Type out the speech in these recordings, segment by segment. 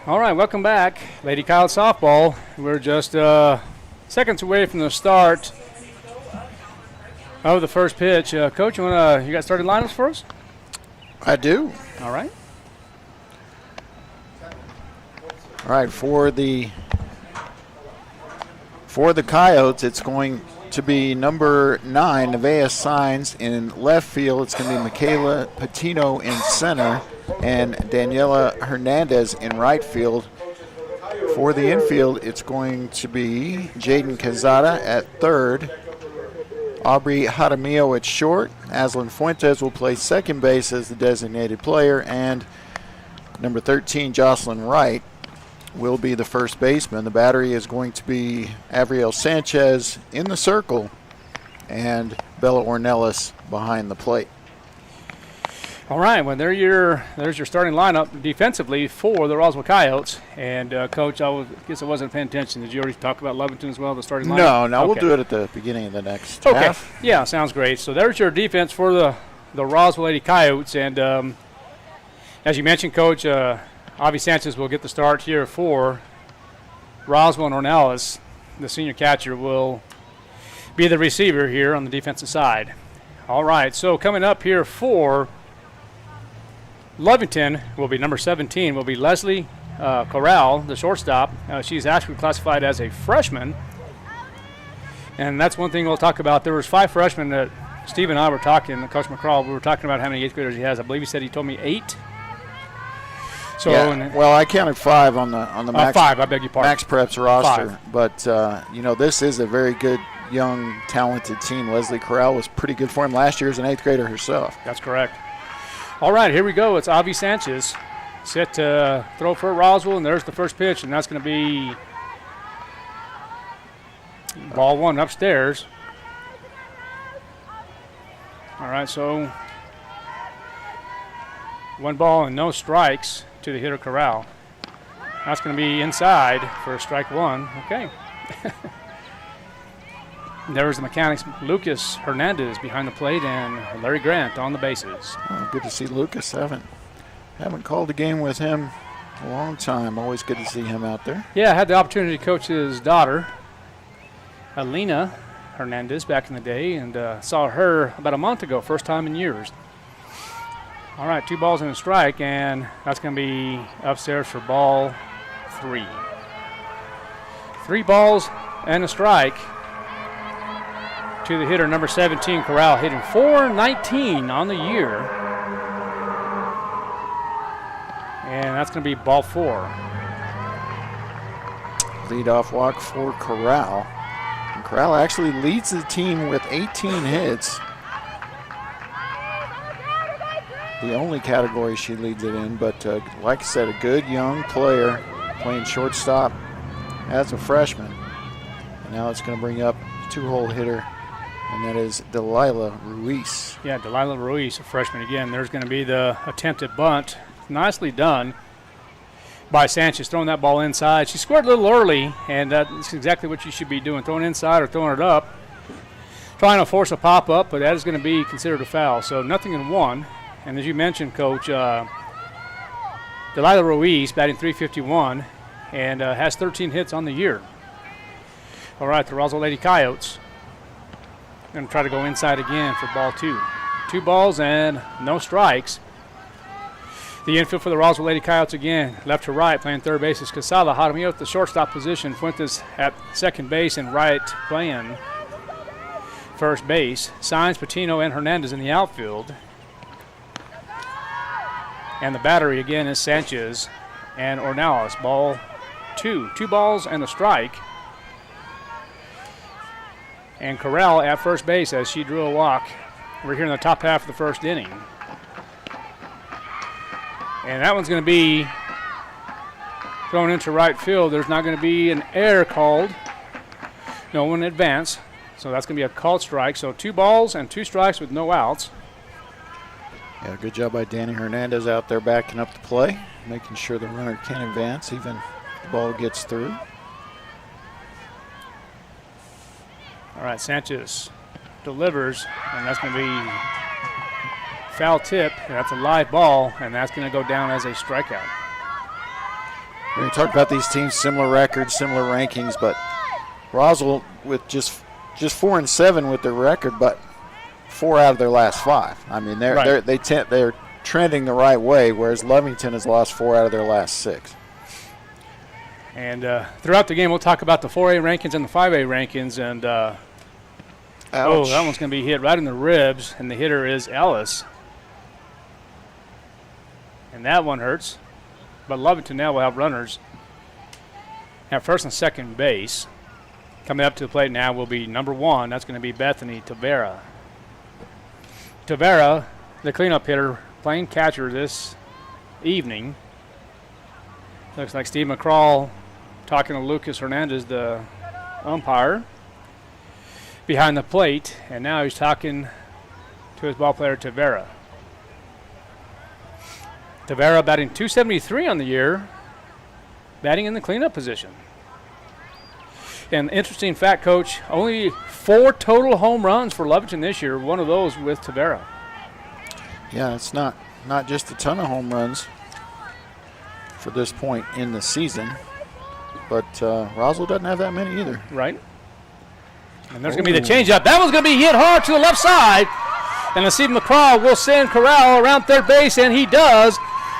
All right, welcome back, Lady Kyle softball. We're just seconds away from the start of the first pitch. Coach, you got starting lineups for us? I do. All right. All right, for the Coyotes, it's going to be number 9, Nevaeh Signs in left field. It's going to be Michaela Patino in center and Daniela Hernandez in right field. For the infield, it's going to be Jaden Quezada at third, Aubrey Jaramillo at short. Aslan Fuentes will play second base as the designated player, and number 13, Jocelyn Wright, will be the first baseman. The battery is going to be Avriel Sanchez in the circle and Bella Ornelas behind the plate. All right, well, there's your starting lineup defensively for the Roswell Coyotes. And, Coach, guess I wasn't paying attention. Did you already talk about Lovington as well, the starting lineup? No, okay. We'll do it at the beginning of the next half. Yeah, sounds great. So there's your defense for the Roswell Lady Coyotes. And as you mentioned, Coach, Avi Sanchez will get the start here for Roswell, and Ornelas, the senior catcher, will be the receiver here on the defensive side. All right, so coming up here for Lovington will be number 17, will be Leslie Corral, the shortstop. She's actually classified as a freshman. And that's one thing we'll talk about. There was 5 freshmen that Steve and I were talking, Coach McCraw, we were talking about how many 8th graders he has. I believe he told me 8. So yeah, well, I counted 5 on the Max, 5, I beg your pardon. Max Preps roster. 5. But, this is a very good, young, talented team. Leslie Corral was pretty good for him last year as an 8th grader herself. That's correct. All right, here we go. It's Avi Sanchez set to throw for Roswell, and there's the first pitch, and that's going to be ball 1 upstairs. All right, so 1 ball and no strikes to the hitter Corral. That's going to be inside for strike 1. Okay. There's the mechanics, Lucas Hernandez behind the plate, and Larry Grant on the bases. Oh, good to see Lucas. Haven't called a game with him a long time. Always good to see him out there. Yeah, I had the opportunity to coach his daughter, Alina Hernandez, back in the day, and saw her about a month ago, first time in years. All right, 2 balls and a strike, and that's going to be upstairs for ball 3. 3 balls and a strike to the hitter, number 17, Corral, hitting .419 on the year. And that's going to be ball 4. Leadoff walk for Corral. And Corral actually leads the team with 18 hits. The only category she leads it in, but like I said, a good young player playing shortstop as a freshman. And now it's going to bring up 2-hole hitter, and that is Delilah Ruiz. Yeah, Delilah Ruiz, a freshman again. There's going to be the attempted bunt. Nicely done by Sanchez, throwing that ball inside. She scored a little early, and that's exactly what you should be doing, throwing inside or throwing it up. Trying to force a pop-up, but that is going to be considered a foul. So 0-1. And as you mentioned, Coach, Delilah Ruiz batting .351 and has 13 hits on the year. All right, the Roswell Lady Coyotes going to try to go inside again for ball 2. 2 balls and no strikes. The infield for the Roswell Lady Coyotes again, left to right, playing third base is Casala. Jaramillo at the shortstop position. Fuentes at second base and Wright playing first base. Signs, Patino, and Hernandez in the outfield. And the battery again is Sanchez and Ornelas. Ball 2. 2 balls and a strike. And Corral at first base as she drew a walk. We're here in the top half of the first inning. And that one's going to be thrown into right field. There's not going to be an error called. No one in advance. So that's going to be a called strike. So 2 balls and 2 strikes with no outs. Yeah, good job by Danny Hernandez out there backing up the play, making sure the runner can advance even if the ball gets through. All right, Sanchez delivers, and that's going to be foul tip. That's a live ball, and that's going to go down as a strikeout. When you talk about these teams, similar records, similar rankings, but Roswell with just 4-7 with their record, but 4 out of their last 5. I mean, they're trending the right way, whereas Lovington has lost 4 out of their last 6. And throughout the game, we'll talk about the 4A rankings and the 5A rankings. And that one's going to be hit right in the ribs, and the hitter is Ellis. And that one hurts. But Lovington now will have runners at first and second base. Coming up to the plate now will be number 1. That's going to be Bethany Tavera. Tavera, the cleanup hitter, playing catcher this evening. Looks like Steve McCraw talking to Lucas Hernandez, the umpire, behind the plate. And now he's talking to his ball player, Tavera. Tavera batting .273 on the year, batting in the cleanup position. And interesting fact, Coach, only 4 total home runs for Lovington this year, one of those with Tavera. Yeah, it's not just a ton of home runs for this point in the season, but Roswell doesn't have that many either. Right. And there's going to be the changeup. That one's going to be hit hard to the left side. And Steve McCraw will send Corral around third base, and he does.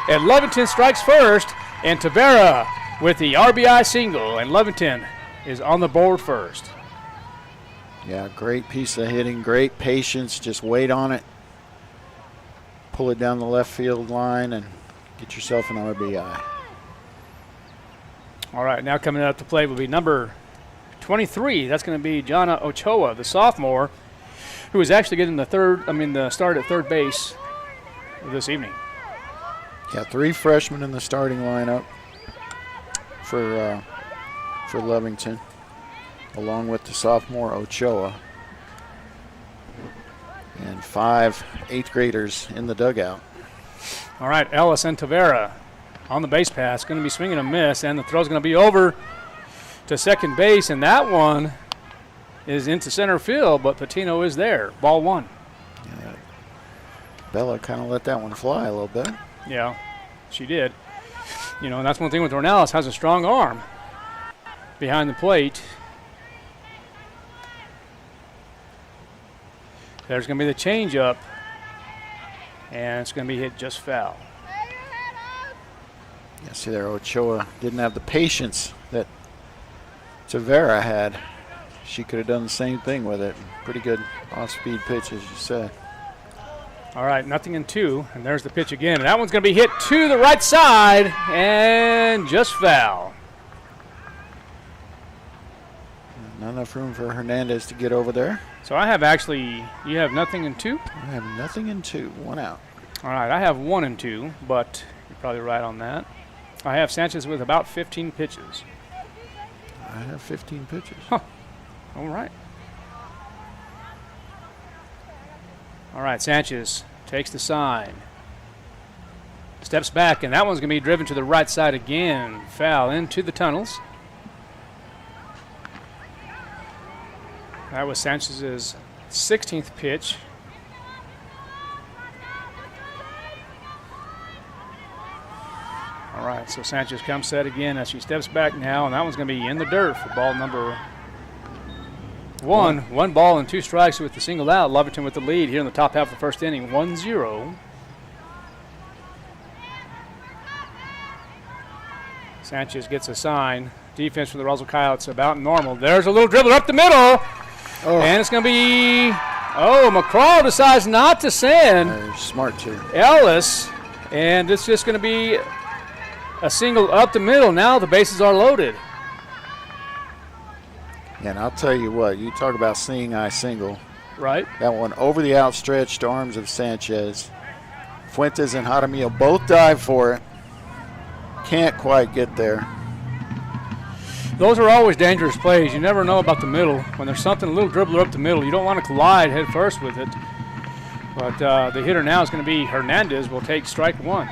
And Lovington strikes first, and Tavera with the RBI single, and Lovington is on the board first. Yeah, great piece of hitting, great patience. Just wait on it, pull it down the left field line, and get yourself an RBI. All right, now coming out to play will be number 23. That's going to be Jana Ochoa, the sophomore, who is actually getting the start at third base this evening. Yeah, 3 freshmen in the starting lineup for Lovington, along with the sophomore Ochoa, and 5 8th graders in the dugout. All right, Ellis and Tavera on the base pass, going to be swinging a miss, and the throw's going to be over to second base, and that one is into center field, but Patino is there. Ball 1. Yeah, Bella kind of let that one fly a little bit. Yeah, she did. You know, and that's one thing with Ornelas, has a strong arm behind the plate. There's going to be the changeup, and it's going to be hit just foul. Yeah, see there, Ochoa didn't have the patience that Tavera had. She could have done the same thing with it. Pretty good off-speed pitch, as you said. All right, 0-2, and there's the pitch again. And that one's going to be hit to the right side, and just foul. Not enough room for Hernandez to get over there. So you have 0-2? I have 0-2, 1 out. All right, I have 1-2, but you're probably right on that. I have Sanchez with about 15 pitches. I have 15 pitches. Huh. All right. All right, Sanchez takes the sign. Steps back, and that one's going to be driven to the right side again. Foul into the tunnels. That was Sanchez's 16th pitch. All right, so Sanchez comes set again as she steps back now, and that one's going to be in the dirt for ball number 1. 1 ball and 2 strikes with the single out. Lovington with the lead here in the top half of the first inning, 1-0. Sanchez gets a sign. Defense for the Roswell Coyotes about normal. There's a little dribble up the middle, and it's going to be, McCraw decides not to send smart too. Ellis, and it's just going to be a single up the middle. Now the bases are loaded. Yeah, and I'll tell you what, you talk about seeing eye single. Right. That one over the outstretched arms of Sanchez. Fuentes and Jaramillo both dive for it. Can't quite get there. Those are always dangerous plays. You never know about the middle. When there's something, a little dribbler up the middle, you don't want to collide head first with it. But the hitter now is going to be Hernandez. Will take strike 1.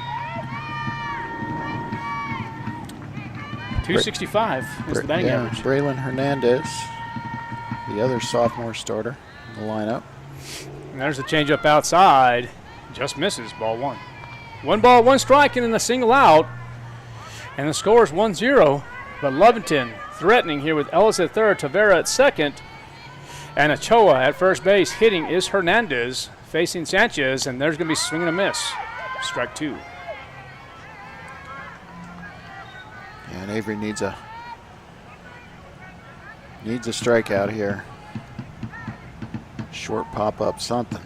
265 is the batting average. Braylon Hernandez, the other sophomore starter in the lineup. And there's the changeup outside. Just misses, ball 1. 1 ball, 1 strike, and then a single out. And the score is 1-0, but Lovington threatening here with Ellis at third, Tavera at second, and Ochoa at first base. Hitting is Hernandez facing Sanchez, and there's going to be swing and a miss. Strike two. And Avery needs a strikeout here. Short pop-up, something.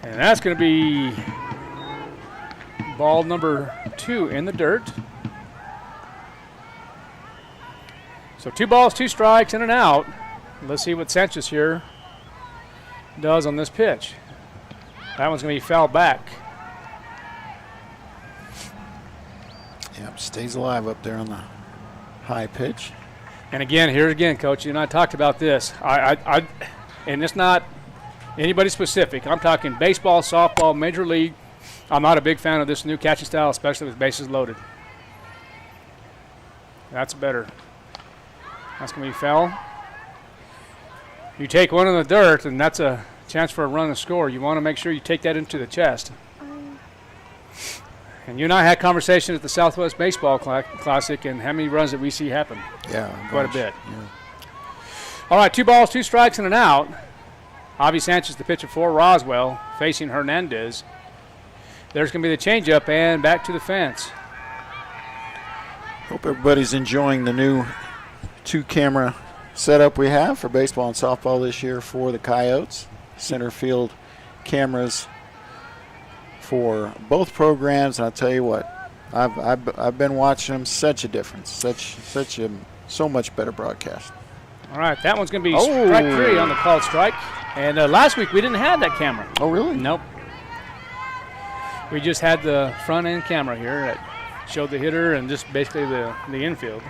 And that's going to be ball number 2 in the dirt. So 2 balls, 2 strikes, and an out. Let's see what Sanchez here does on this pitch. That one's going to be fouled back. Yep, stays alive up there on the high pitch. And again, Coach, you and I talked about this. And it's not anybody specific. I'm talking baseball, softball, major league. I'm not a big fan of this new catching style, especially with bases loaded. That's better. That's going to be foul. You take one in the dirt, and that's a chance for a run and score. You want to make sure you take that into the chest. And you and I had conversation at the Southwest Baseball Classic, and how many runs did we see happen? Yeah. Quite a bit. Yeah. All right, 2 balls, 2 strikes, and an out. Javi Sanchez, the pitcher for Roswell, facing Hernandez. There's going to be the changeup, and back to the fence. Hope everybody's enjoying the new 2-camera setup we have for baseball and softball this year for the Coyotes. Center field cameras for both programs, and I'll tell you what, I've been watching them. Such a difference, so much better broadcast. All right, that one's going to be strike 3 on the called strike. And last week we didn't have that camera. Oh, really? Nope. We just had the front end camera here that showed the hitter and just basically the infield,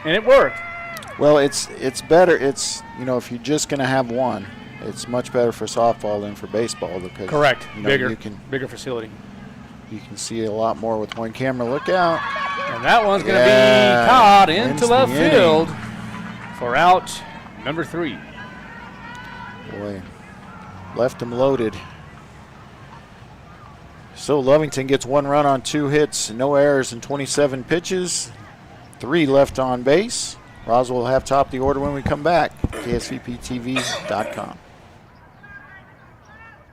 and it worked. Well, it's better. It's, if you're just going to have one, it's much better for softball than for baseball because correct, bigger facility. You can see a lot more with one camera. Look out! And that one's going to be caught into left field for out number 3. Boy, left him loaded. So Lovington gets 1 run on 2 hits, no errors in 27 pitches, 3 left on base. Roswell will have top of the order when we come back. KSVPTV.com.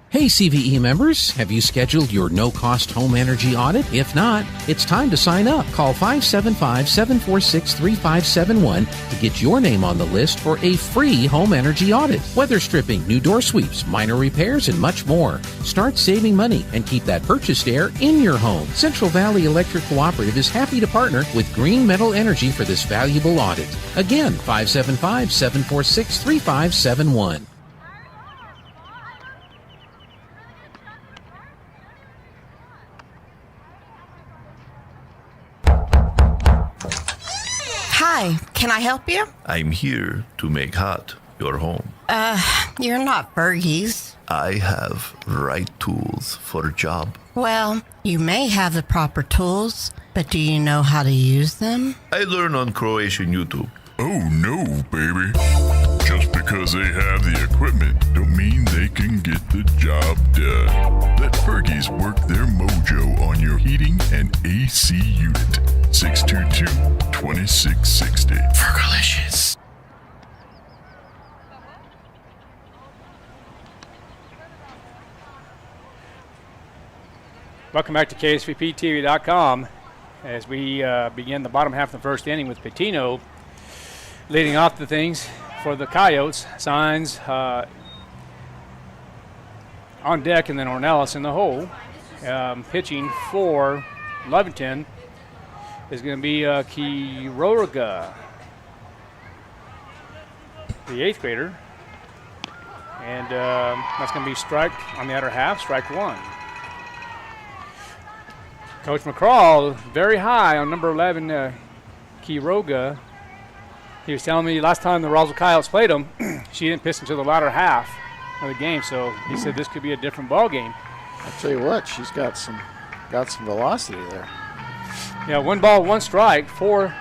Hey CVE members, have you scheduled your no-cost home energy audit? If not, it's time to sign up. Call 575-746-3571 to get your name on the list for a free home energy audit. Weather stripping, new door sweeps, minor repairs, and much more. Start saving money and keep that purchased air in your home. Central Valley Electric Cooperative is happy to partner with Green Metal Energy for this valuable audit. Again, 575-746-3571. Hi, can I help you? I'm here to make hot your home. You're not Fergie's. I have right tools for job. Well, you may have the proper tools, but do you know how to use them? I learn on Croatian YouTube. Oh no, baby. Just because they have the equipment don't mean they can get the job done. Let Fergie's work their mojo on your heating and AC unit. 622-2660. Fergalicious. Welcome back to KSVPTV.com as we begin the bottom half of the first inning with Patino leading off the things for the Coyotes. Signs on deck, and then Ornelas in the hole. Pitching for Lovington is going to be Quiroga, the 8th grader. And that's going to be strike on the outer half, strike 1. Coach McCraw very high on number 11, Quiroga. He was telling me last time the Roswell Coyotes played him, she didn't pitch until the latter half of the game. So he said this could be a different ball game. I'll tell you what, she's got some velocity there. Yeah, 1 ball, 1 strike for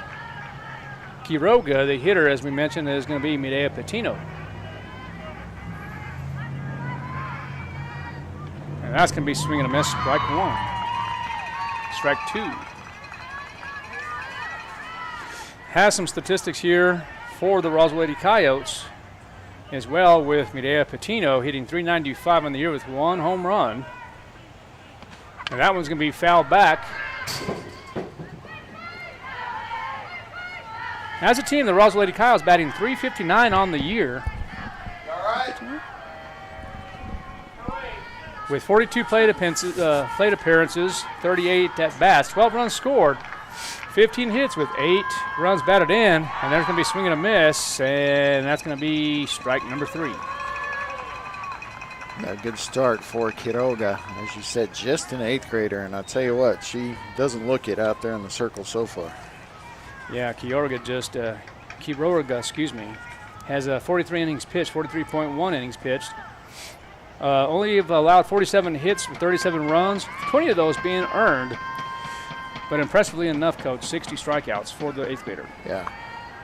Quiroga. The hitter, as we mentioned, is going to be Medea Patino. And that's going to be swing and a miss, strike 1. Strike 2. has some statistics here for the Roswell Lady Coyotes as well, with Medea Patino hitting .395 on the year with 1 home run. And that one's going to be fouled back. As a team, the Roswell Lady Coyotes batting .359 on the year. With 42 plate appearances, 38 at-bats, 12 runs scored, 15 hits with 8 runs batted in, and there's going to be swing and a miss, and that's going to be strike number 3. A good start for Quiroga. As you said, just an 8th grader, and I'll tell you what, she doesn't look it out there in the circle so far. Yeah, Quiroga, has 43 innings pitched, 43.1 innings pitched. Only have allowed 47 hits with 37 runs, 20 of those being earned. But impressively enough, Coach, 60 strikeouts for the 8th grader. Yeah,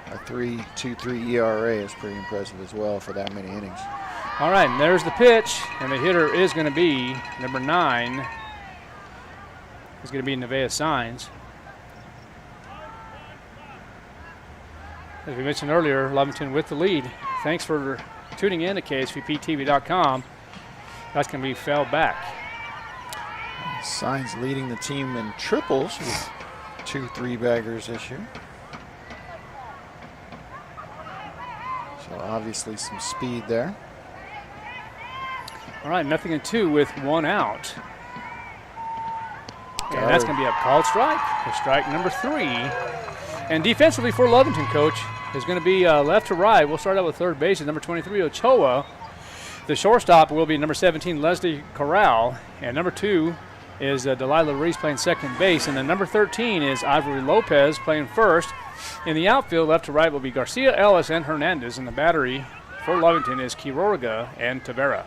a 3.23 ERA is pretty impressive as well for that many innings. All right, and there's the pitch, and the hitter is going to be number 9. It's going to be Nevaeh Saenz. As we mentioned earlier, Lovington with the lead. Thanks for tuning in to KSVPTV.com. That's going to be fouled back. Saenz leading the team in triples with 2 3-baggers this year. So obviously some speed there. All right, 0-2 with 1 out. And that's going to be a called strike for strike number 3. And defensively for Lovington, Coach, is going to be left to right. We'll start out with third base, number 23, Ochoa. The shortstop will be number 17, Leslie Corral. And number 2 is Delilah Reese playing second base. And then number 13 is Ivory Lopez playing first. In the outfield, left to right, will be Garcia, Ellis, and Hernandez. And the battery for Lovington is Quiroga and Tavera.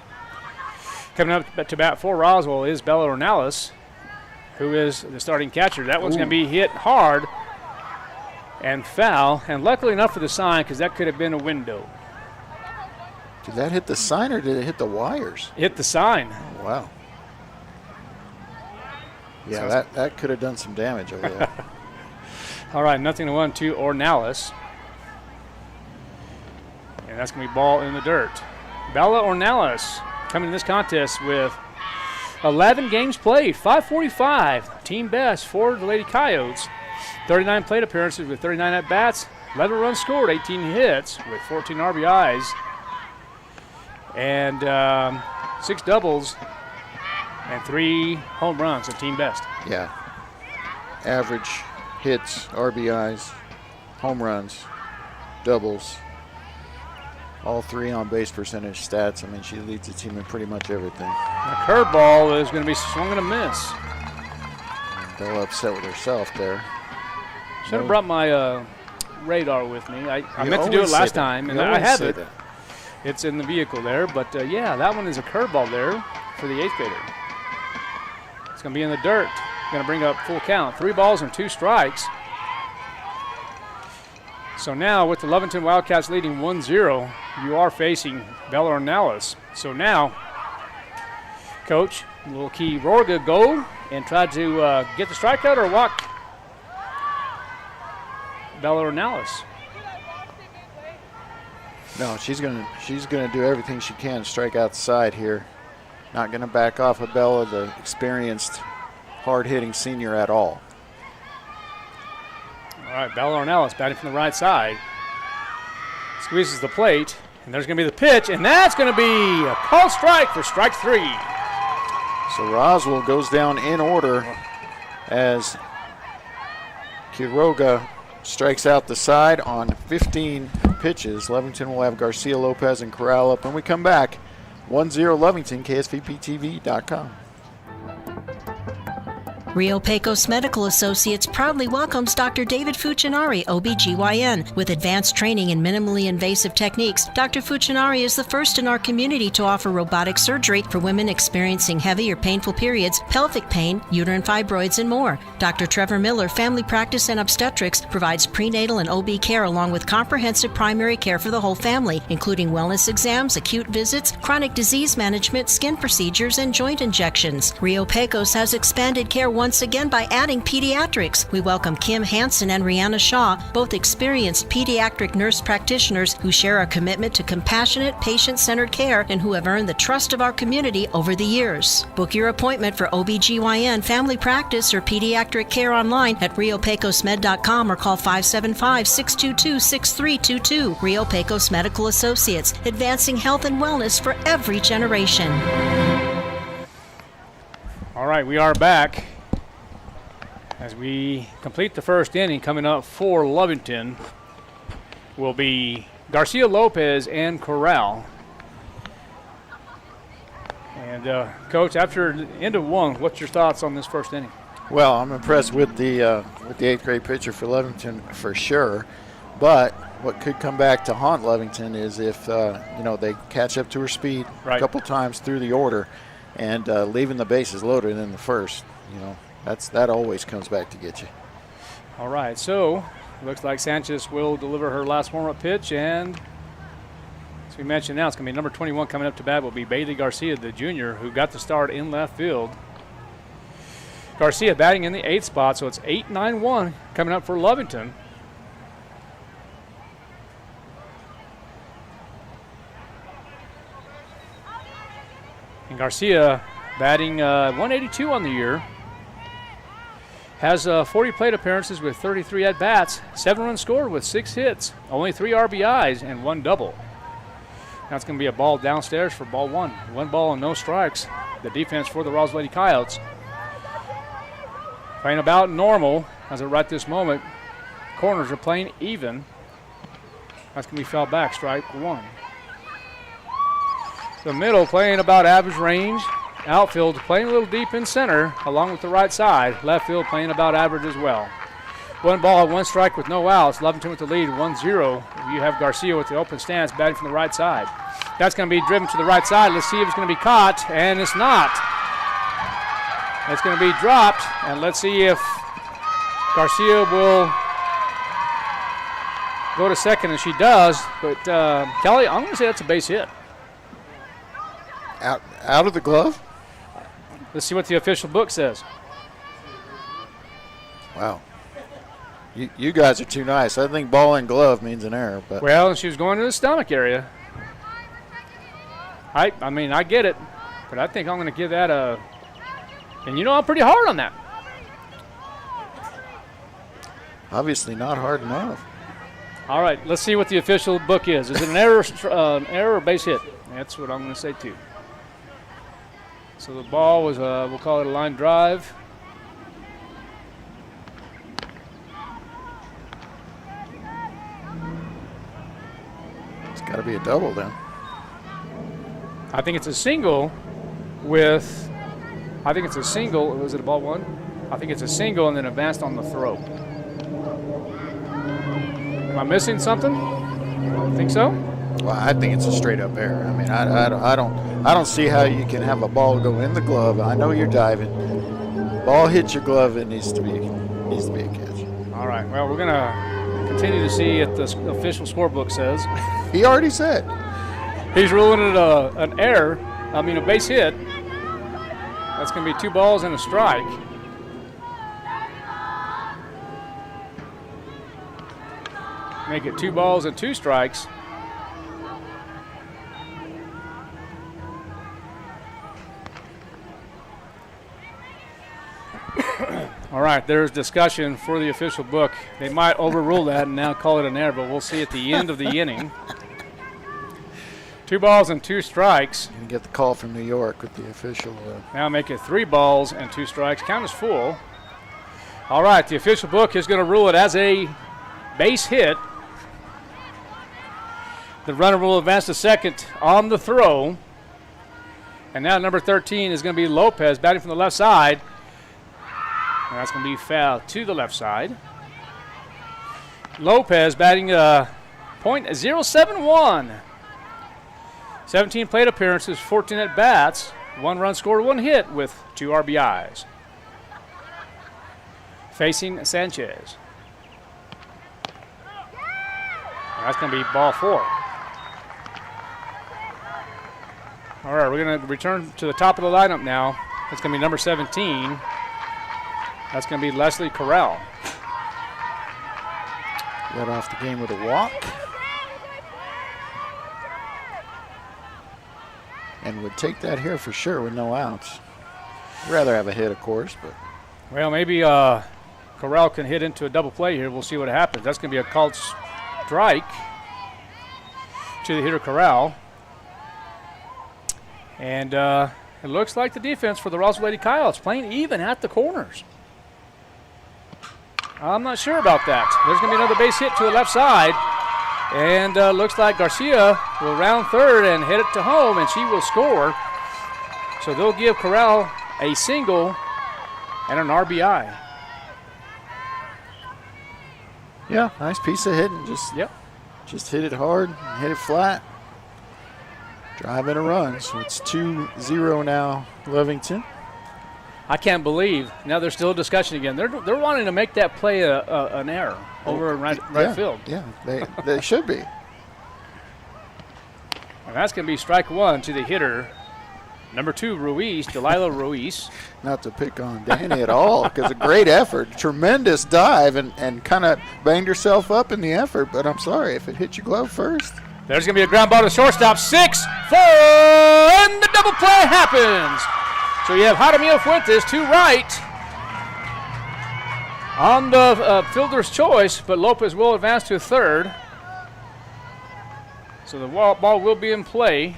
Coming up to bat for Roswell is Bella Ornelas, who is the starting catcher. That one's going to be hit hard and foul. And luckily enough for the sign, because that could have been a window. Did that hit the sign or did it hit the wires? Hit the sign. Oh, wow. Yeah, that could have done some damage over there. All right, 0-1 to Ornelas. And that's going to be ball in the dirt. Bella Ornelas coming in this contest with 11 games played, 545, team best for the Lady Coyotes. 39 plate appearances with 39 at-bats, 11 runs scored, 18 hits with 14 RBIs. And 6 doubles and 3 home runs, a team best. Yeah. Average hits, RBIs, home runs, doubles, all 3 on base percentage stats. I mean, she leads the team in pretty much everything. The curveball is going to be swung and a miss. And Bella upset with herself there. Should have brought my radar with me. I meant to do it last time, and I have it. It's in the vehicle there, but yeah, that one is a curveball there for the 8th grader. It's going to be in the dirt. Going to bring up full count. 3 balls and 2 strikes. So now with the Lovington Wildcats leading 1-0, you are facing Bella Ornelas. So now, Coach, will Quiroga go and try to get the strikeout or walk Bella Ornelas? No, she's gonna do everything she can to strike outside here. Not gonna back off of Bella, the experienced, hard-hitting senior at all. All right, Bella Ornelas batting from the right side. Squeezes the plate, and there's gonna be the pitch, and that's gonna be a called strike for strike 3. So Roswell goes down in order as Quiroga strikes out the side on 15 pitches. Lovington will have Garcia, Lopez, and Corral up when we come back. 1-0 Lovington, KSVPTV.com. Rio Pecos Medical Associates proudly welcomes Dr. David Fucinari, OBGYN. With advanced training in minimally invasive techniques, Dr. Fucinari is the first in our community to offer robotic surgery for women experiencing heavy or painful periods, pelvic pain, uterine fibroids, and more. Dr. Trevor Miller, Family Practice and Obstetrics, provides prenatal and OB care along with comprehensive primary care for the whole family, including wellness exams, acute visits, chronic disease management, skin procedures, and joint injections. Rio Pecos has expanded care once again by adding pediatrics. We welcome Kim Hansen and Rihanna Shaw, both experienced pediatric nurse practitioners who share our commitment to compassionate, patient-centered care and who have earned the trust of our community over the years. Book your appointment for OBGYN, family practice, or pediatric care online at riopecosmed.com or call 575-622-6322. Rio Pecos Medical Associates, advancing health and wellness for every generation. All right, we are back as we complete the first inning. Coming up for Lovington will be Garcia Lopez and Corral. And Coach, after the end of one, what's your thoughts on this first inning? Well, I'm impressed with the 8th grade pitcher for Lovington for sure, but what could come back to haunt Lovington is if they catch up to her speed a couple times through the order, and leaving the bases loaded in the first. That always comes back to get you. All right, so looks like Sanchez will deliver her last warm-up pitch, and as we mentioned now, it's going to be number 21 coming up to bat will be Bailey Garcia, the junior, who got the start in left field. Garcia batting in the 8th spot, so it's 8-9-1 coming up for Lovington. And Garcia batting 182 on the year. Has 40 plate appearances with 33 at-bats, 7 runs scored with 6 hits, only 3 RBIs and 1 double. Now it's going to be a ball downstairs for ball 1. 1 ball and no strikes. The defense for the Roswell Lady Coyotes playing about normal as of right this moment. Corners are playing even. That's going to be fouled back, strike 1. The middle playing about average range. Outfield playing a little deep in center along with the right side. Left field playing about average as well. 1 ball, 1 strike with no outs. Lovington with the lead, 1-0. You have Garcia with the open stance batting from the right side. That's going to be driven to the right side. Let's see if it's going to be caught, and it's not. It's going to be dropped, and let's see if Garcia will go to second, and she does. But Kelly, I'm going to say that's a base hit. Out of the glove? Let's see what the official book says. Wow. You guys are too nice. I think ball and glove means an error. But well, she was going to the stomach area. I mean, I get it, but I think I'm going to give that a – and I'm pretty hard on that. Obviously not hard enough. All right, let's see what the official book is. Is it an error or base hit? That's what I'm going to say too. So the ball was, we'll call it a line drive. It's got to be a double then. I think it's a single with, was it a ball 1? I think it's a single and then advanced on the throw. Am I missing something? Think so? Well, I think it's a straight-up error. I mean, I don't see how you can have a ball go in the glove. I know you're diving. Ball hits your glove. It needs to be a catch. All right. Well, we're gonna continue to see what the official scorebook says. He already said. He's ruling it an error. I mean, a base hit. That's gonna be 2 balls and a strike. Make it 2 balls and 2 strikes. All right, there's discussion for the official book. They might overrule that and now call it an error, but we'll see at the end of the inning. 2 balls and 2 strikes. You can get the call from New York with the official. Now make it 3 balls and 2 strikes. Count is full. All right, the official book is going to rule it as a base hit. The runner will advance to second on the throw. And now number 13 is going to be Lopez batting from the left side. And that's going to be foul to the left side. Lopez batting .071. 17 plate appearances, 14 at-bats, 1 run scored, 1 hit with 2 RBIs. Facing Sanchez. And that's going to be ball 4. All right, we're going to return to the top of the lineup now. It's going to be number 17. That's going to be Leslie Corral. Led off the game with a walk. And would take that here for sure with no outs. Rather have a hit, of course, but. Well, maybe Corral can hit into a double play here. We'll see what happens. That's going to be a called strike to the hitter Corral. And it looks like the defense for the Roswell Lady Coyotes playing even at the corners. I'm not sure about that. There's going to be another base hit to the left side. And looks like Garcia will round third and hit it to home, and she will score. So they'll give Corral a single and an RBI. Yeah, nice piece of hitting. Just hit it hard, hit it flat. Drive in a run. So it's 2-0 now, Lovington. I can't believe now there's still a discussion again. They're wanting to make that play an error over in right field. Yeah, they should be. And that's going to be strike one to the hitter, number 2, Ruiz, Delilah Ruiz. Not to pick on Danny at all, because a great effort, tremendous dive, and kind of banged herself up in the effort. But I'm sorry, if it hit your glove first. There's going to be a ground ball to shortstop, 6-4, and the double play happens. So you have Jaramillo Fuentes to right on the fielder's choice, but Lopez will advance to third. So the ball will be in play.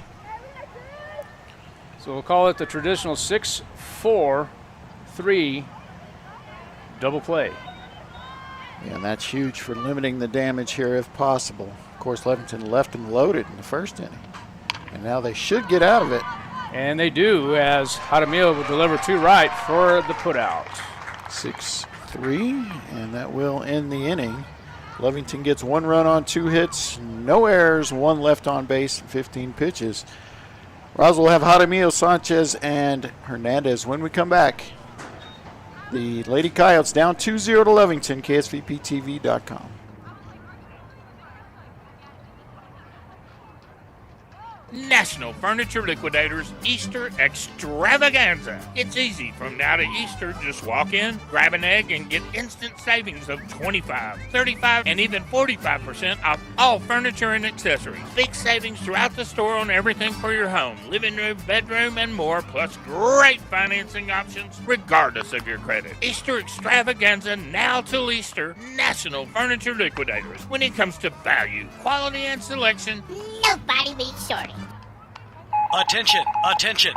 So we'll call it the traditional 6-4-3 double play. Yeah, and that's huge for limiting the damage here if possible. Of course, Lovington left them loaded in the first inning, and now they should get out of it. And they do, as Jaramillo will deliver to right for the putout. 6-3, and that will end the inning. Lovington gets 1 run on 2 hits, no errors, 1 left on base, 15 pitches. Roswell will have Jaramillo, Sanchez, and Hernandez when we come back. The Lady Coyotes down 2-0 to Lovington, KSVPTV.com. National Furniture Liquidators Easter Extravaganza. It's easy. From now to Easter, just walk in, grab an egg, and get instant savings of 25, 35, and even 45% off all furniture and accessories. Big savings throughout the store on everything for your home, living room, bedroom, and more, plus great financing options regardless of your credit. Easter Extravaganza now till Easter. National Furniture Liquidators. When it comes to value, quality, and selection, nobody beats Shorty. Attention, attention.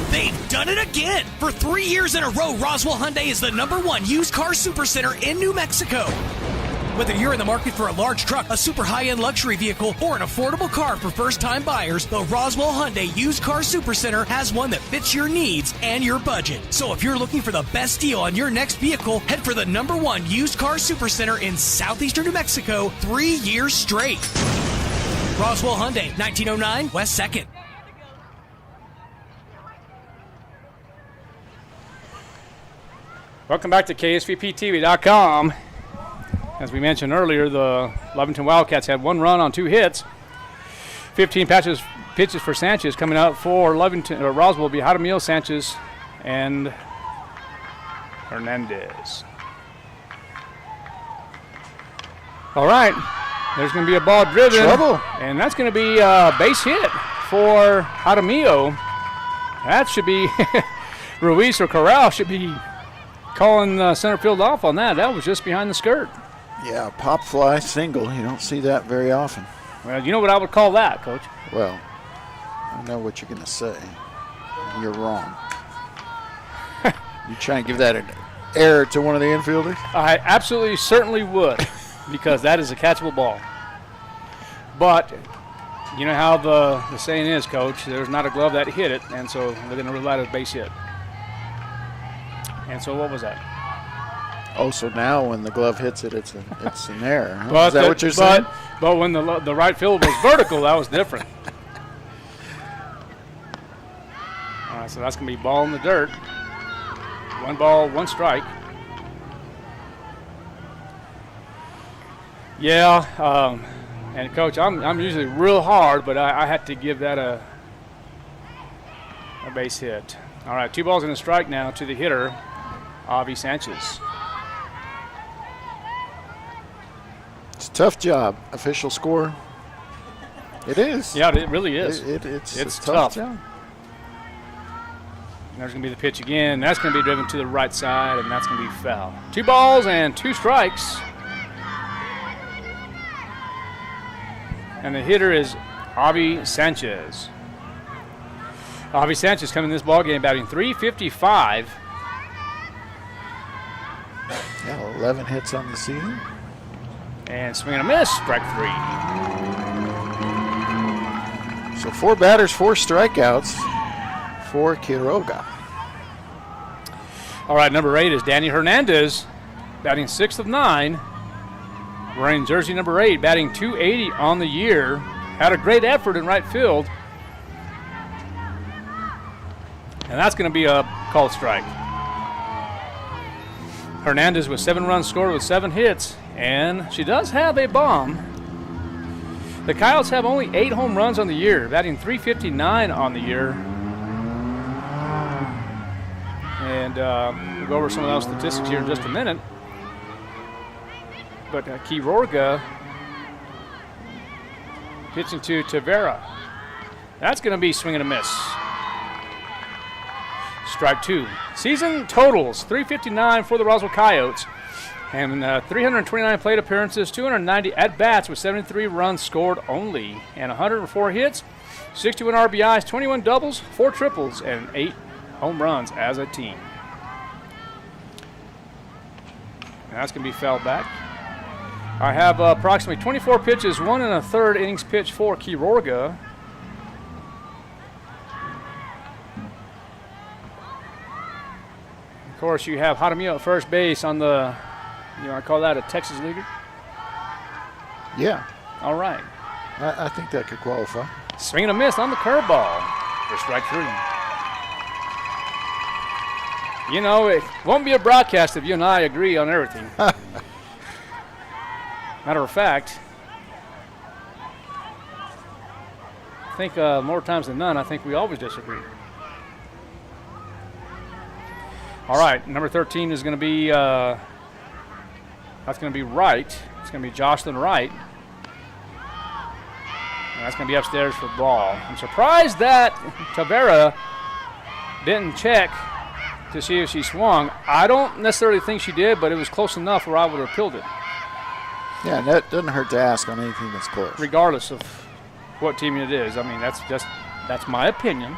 They've done it again. For 3 years in a row, Roswell Hyundai is the #1 used car supercenter in New Mexico. Whether you're in the market for a large truck, a super high-end luxury vehicle, or an affordable car for first-time buyers, the Roswell Hyundai Used Car Supercenter has one that fits your needs and your budget. So if you're looking for the best deal on your next vehicle, head for the #1 used car supercenter in southeastern New Mexico 3 years straight. Roswell Hyundai, 1909 West 2nd. Welcome back to KSVPTV.com. As we mentioned earlier, the Lovington Wildcats had 1 run on 2 hits. 15 pitches for Sanchez. Coming out for Roswell will be Jaramillo, Sanchez, and Hernandez. All right, there's going to be a ball driven. Trouble. And that's going to be a base hit for Jaramillo. That should be Ruiz or Corral should be calling center field off on that. That was just behind the skirt. Yeah, pop fly single. You don't see that very often. Well, you know what I would call that, Coach? Well, I know what you're going to say. You're wrong. You try and give that an error to one of the infielders? I absolutely certainly would, because that is a catchable ball. But you know how the saying is, Coach, there's not a glove that hit it, and so they're going to rule that as a base hit. And so what was that? Oh, so now when the glove hits it, it's an error. Huh? Is that what you're saying? But when the right field was vertical, that was different. All right, so that's going to be ball in the dirt. 1 ball, 1 strike. Yeah, and Coach, I'm usually real hard, but I had to give that a base hit. All right, 2 balls and a strike now to the hitter, Avi Sanchez. It's a tough job. Official score. It is. Yeah, it really is. It's It's a tough job. And there's going to be the pitch again. That's going to be driven to the right side, and that's going to be foul. 2 balls and 2 strikes. And the hitter is Avi Sanchez. Avi Sanchez coming in this ballgame batting .355. Yeah, 11 hits on the season. And swing and a miss, strike 3. So 4 batters, 4 strikeouts for Quiroga. All right, number 8 is Danny Hernandez, batting 6th of 9. Wearing jersey number 8, batting .280 on the year. Had a great effort in right field. And that's going to be a called strike. Hernandez with 7 runs scored with 7 hits, and she does have a bomb. The Coyotes have only 8 home runs on the year, batting .359 on the year. And we'll go over some of those statistics here in just a minute. But Quiroga pitching to Tavera. That's going to be swing and a miss. Strike 2. Season totals, .359 for the Roswell Coyotes. And 329 plate appearances, 290 at-bats with 73 runs scored only. And 104 hits, 61 RBIs, 21 doubles, 4 triples, and 8 home runs as a team. And that's going to be fouled back. I have approximately 24 pitches, 1 1/3 innings pitched for Quiroga. Of course, you have Jaramillo at first base on the, you want to call that a Texas leaguer? Yeah. All right. I think that could qualify. Swing and a miss on the curveball for strike 3. You know, it won't be a broadcast if you and I agree on everything. Matter of fact, I think more times than none, I think we always disagree. All right, number 13 is going to be, that's going to be Wright. It's going to be Jocelyn Wright. And that's going to be upstairs for the ball. I'm surprised that Tavera didn't check to see if she swung. I don't necessarily think she did, but it was close enough where I would have appealed it. Yeah, and that doesn't hurt to ask on anything that's close. Regardless of what team it is. I mean, that's my opinion.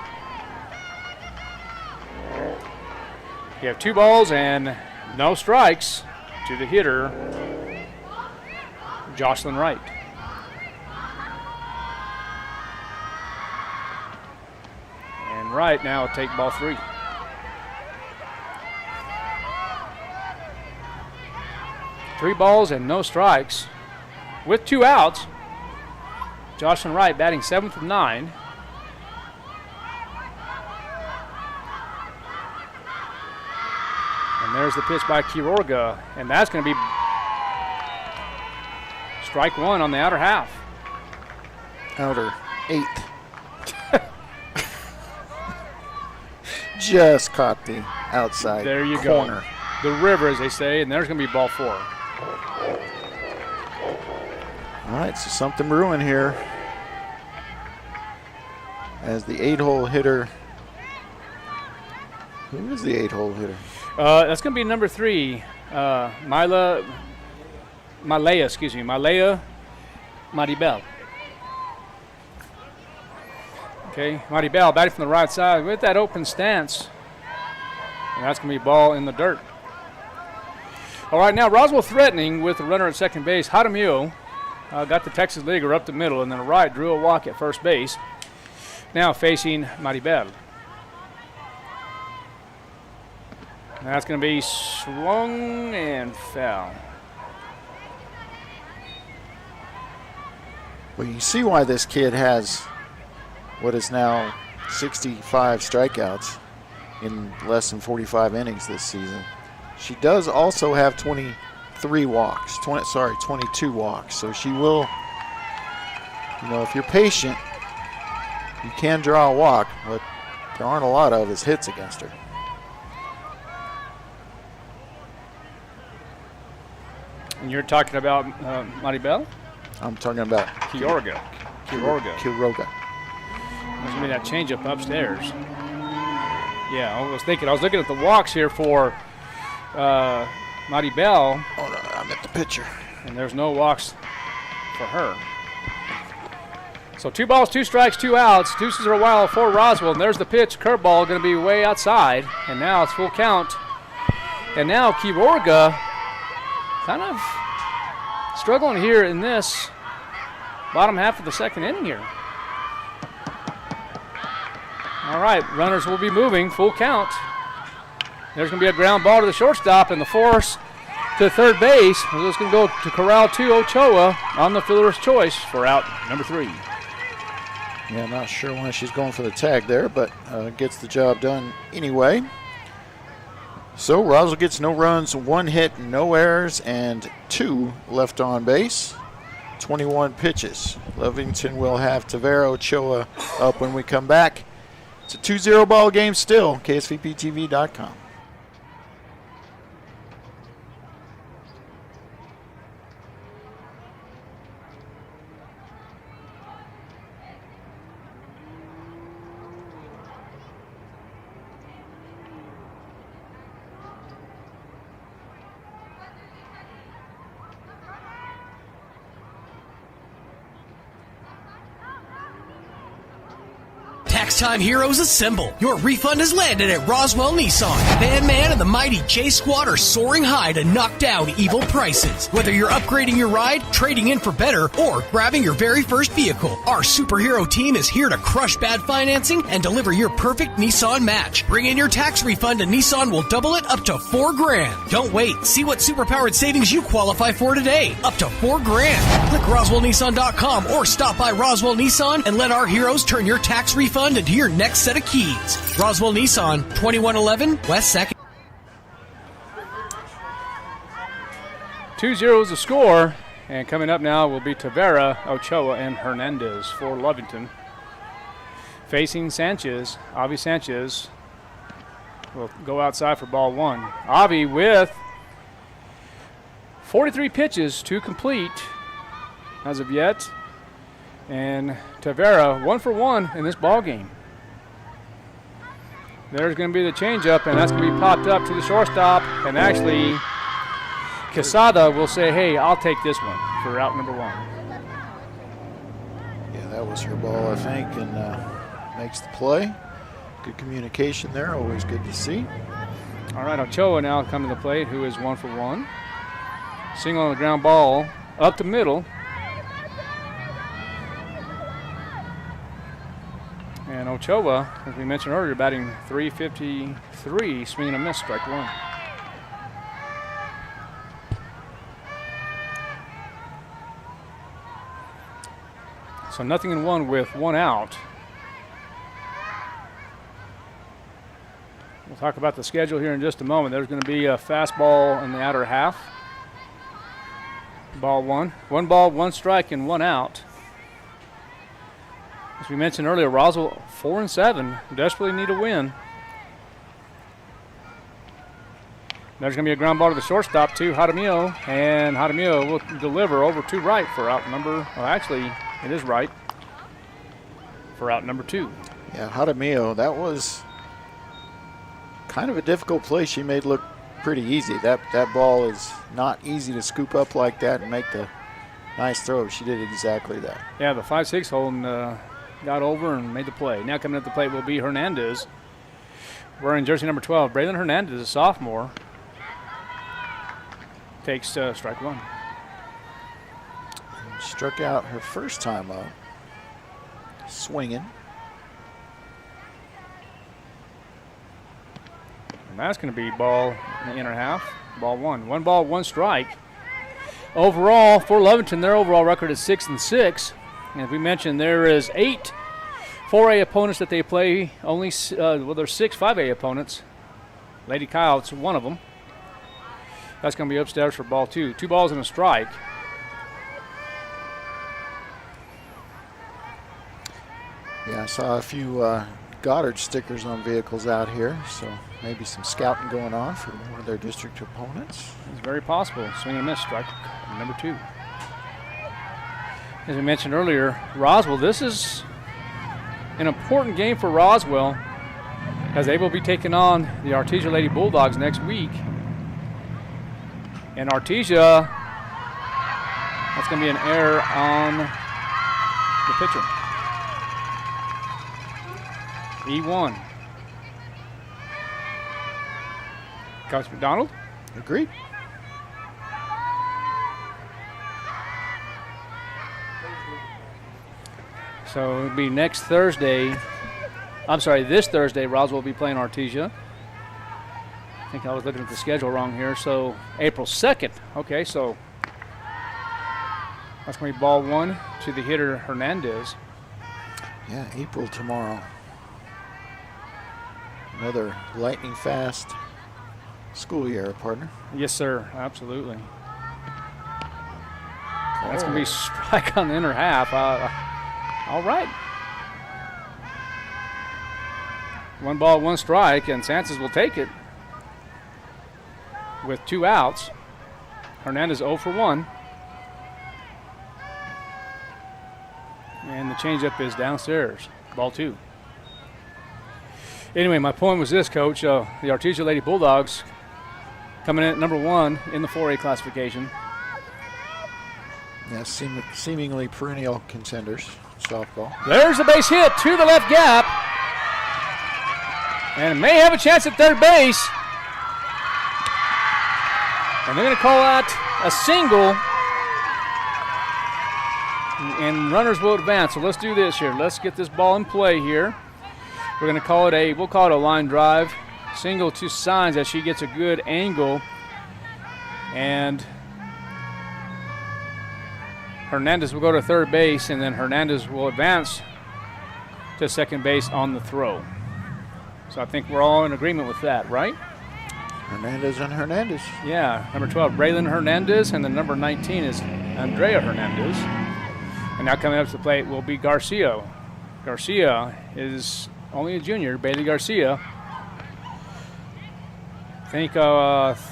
You have 2 balls and no strikes to the hitter, Jocelyn Wright. And Wright now will take ball 3. Three balls and no strikes with 2 outs. Jocelyn Wright batting 7th of 9. And there's the pitch by Quiroga, and that's going to be strike 1 on the outer half. Outer 8. Just caught the outside there you corner. Go. The river, as they say, and there's going to be ball 4. All right, so something brewing here. As the 8-hole hitter. Who is the 8-hole hitter? That's going to be number 3, Malaya Maribel. Okay, Maribel batting from the right side with that open stance. And that's going to be ball in the dirt. All right, now Roswell threatening with the runner at second base. Jaramillo got the Texas leaguer up the middle, and then Wright drew a walk at first base. Now facing Maribel. And that's going to be swung and foul. Well, you see why this kid has what is now 65 strikeouts in less than 45 innings this season. She does also have 22 walks. So she will, if you're patient, you can draw a walk, but there aren't a lot of his hits against her. And you're talking about Maribel? I'm talking about Quiroga. Quiroga. There's going to be that changeup upstairs. Yeah, I was looking at the walks here for Maribel. Oh, no, I'm at the pitcher. And there's no walks for her. So 2 balls, 2 strikes, 2 outs. Deuces are wild for Roswell. And there's the pitch. Curveball going to be way outside. And now it's full count. And now Quiroga kind of struggling here in this bottom half of the second inning here. All right, runners will be moving. Full count. There's going to be a ground ball to the shortstop, and the force to third base. It's going to go to Corral 2, Ochoa on the fielder's choice for out number 3. Yeah, not sure why she's going for the tag there, but gets the job done anyway. So Roswell gets no runs, 1 hit, no errors, and 2 left on base. 21 pitches. Lovington will have Tavera Ochoa up when we come back. It's a 2-0 ball game still. KSVPTV.com. Tax Time Heroes assemble. Your refund has landed at Roswell Nissan. Van Man and the mighty J Squad are soaring high to knock down evil prices. Whether you're upgrading your ride, trading in for better, or grabbing your very first vehicle, our superhero team is here to crush bad financing and deliver your perfect Nissan match. Bring in your tax refund and Nissan will double it up to $4,000. Don't wait. See what superpowered savings you qualify for today. Up to $4,000. Click RoswellNissan.com or stop by Roswell Nissan and let our heroes turn your tax refund into your next set of keys. Roswell Nissan, 2111 West 2nd. 2-0 is the score, and coming up now will be Tavera, Ochoa, and Hernandez for Lovington. Facing Sanchez, Avi Sanchez will go outside for ball 1. Avi with 43 pitches to complete as of yet. And Tavera 1 for 1 in this ball game. There's going to be the changeup, and that's going to be popped up to the shortstop. And actually, Quesada will say, hey, I'll take this one for out number 1. Yeah, that was her ball, I think, and makes the play. Good communication there, always good to see. All right, Ochoa now coming to the plate, who is 1 for 1. Single on the ground ball up the middle. And Ochoa, as we mentioned earlier, batting .353, swinging a miss, strike 1. So 0-1 with 1 out. We'll talk about the schedule here in just a moment. There's going to be a fastball in the outer half. Ball 1. 1 ball, 1 strike, and 1 out. As we mentioned earlier, Roswell 4-7, desperately need a win. There's going to be a ground ball to the shortstop to Jaramillo, and Jaramillo will deliver over to right for out number, well, actually, it is right for out number 2. Yeah, Jaramillo, that was kind of a difficult play she made look pretty easy. That ball is not easy to scoop up like that and make the nice throw. She did exactly that. Yeah, the 5-6 hole and got over and made the play. Now coming at the plate will be Hernandez, wearing jersey number 12. Braylon Hernandez, a sophomore, takes strike 1. And struck out her first time up, swinging. And that's going to be ball in the inner half. Ball 1. 1 ball, 1 strike. Overall, for Lovington, their overall record is 6-6. And as we mentioned, there is 8 4A opponents that they play. Only, there's 6 5A opponents. Lady Coyotes, one of them. That's going to be upstairs for ball 2. 2 balls and a strike. Yeah, I saw a few Goddard stickers on vehicles out here, so maybe some scouting going on for one of their district opponents. It's very possible. Swing and a miss, strike number 2. As we mentioned earlier, Roswell, this is an important game for Roswell as they will be taking on the Artesia Lady Bulldogs next week. And Artesia, that's going to be an error on the pitcher. E1. Coach McDonald? Agreed. So it'll be next Thursday. I'm sorry, this Thursday, Roswell will be playing Artesia. I think I was looking at the schedule wrong here. So April 2nd. Okay, so that's going to be ball 1 to the hitter Hernandez. Yeah, April tomorrow. Another lightning fast school year, partner. Yes, sir. Absolutely. That's going to be strike on the inner half. All right. 1 ball, 1 strike, and Sanchez will take it with 2 outs. Hernandez 0 for 1. And the changeup is downstairs. Ball 2. Anyway, my point was this, Coach. The Artesia Lady Bulldogs coming in at number 1 in the 4A classification. Yeah, seemingly perennial contenders, softball. There's the base hit to the left gap. And may have a chance at third base. And they're going to call out a single. And runners will advance. So let's do this here. Let's get this ball in play here. We're going to call it we'll call it a line drive. Single to Signs as she gets a good angle. And Hernandez will go to third base, and then Hernandez will advance to second base on the throw. So I think we're all in agreement with that, right? Hernandez and Hernandez. Yeah, number 12, Braylon Hernandez, and then number 19 is Andrea Hernandez. And now coming up to the plate will be Garcia. Garcia is only a junior, Bailey Garcia. I think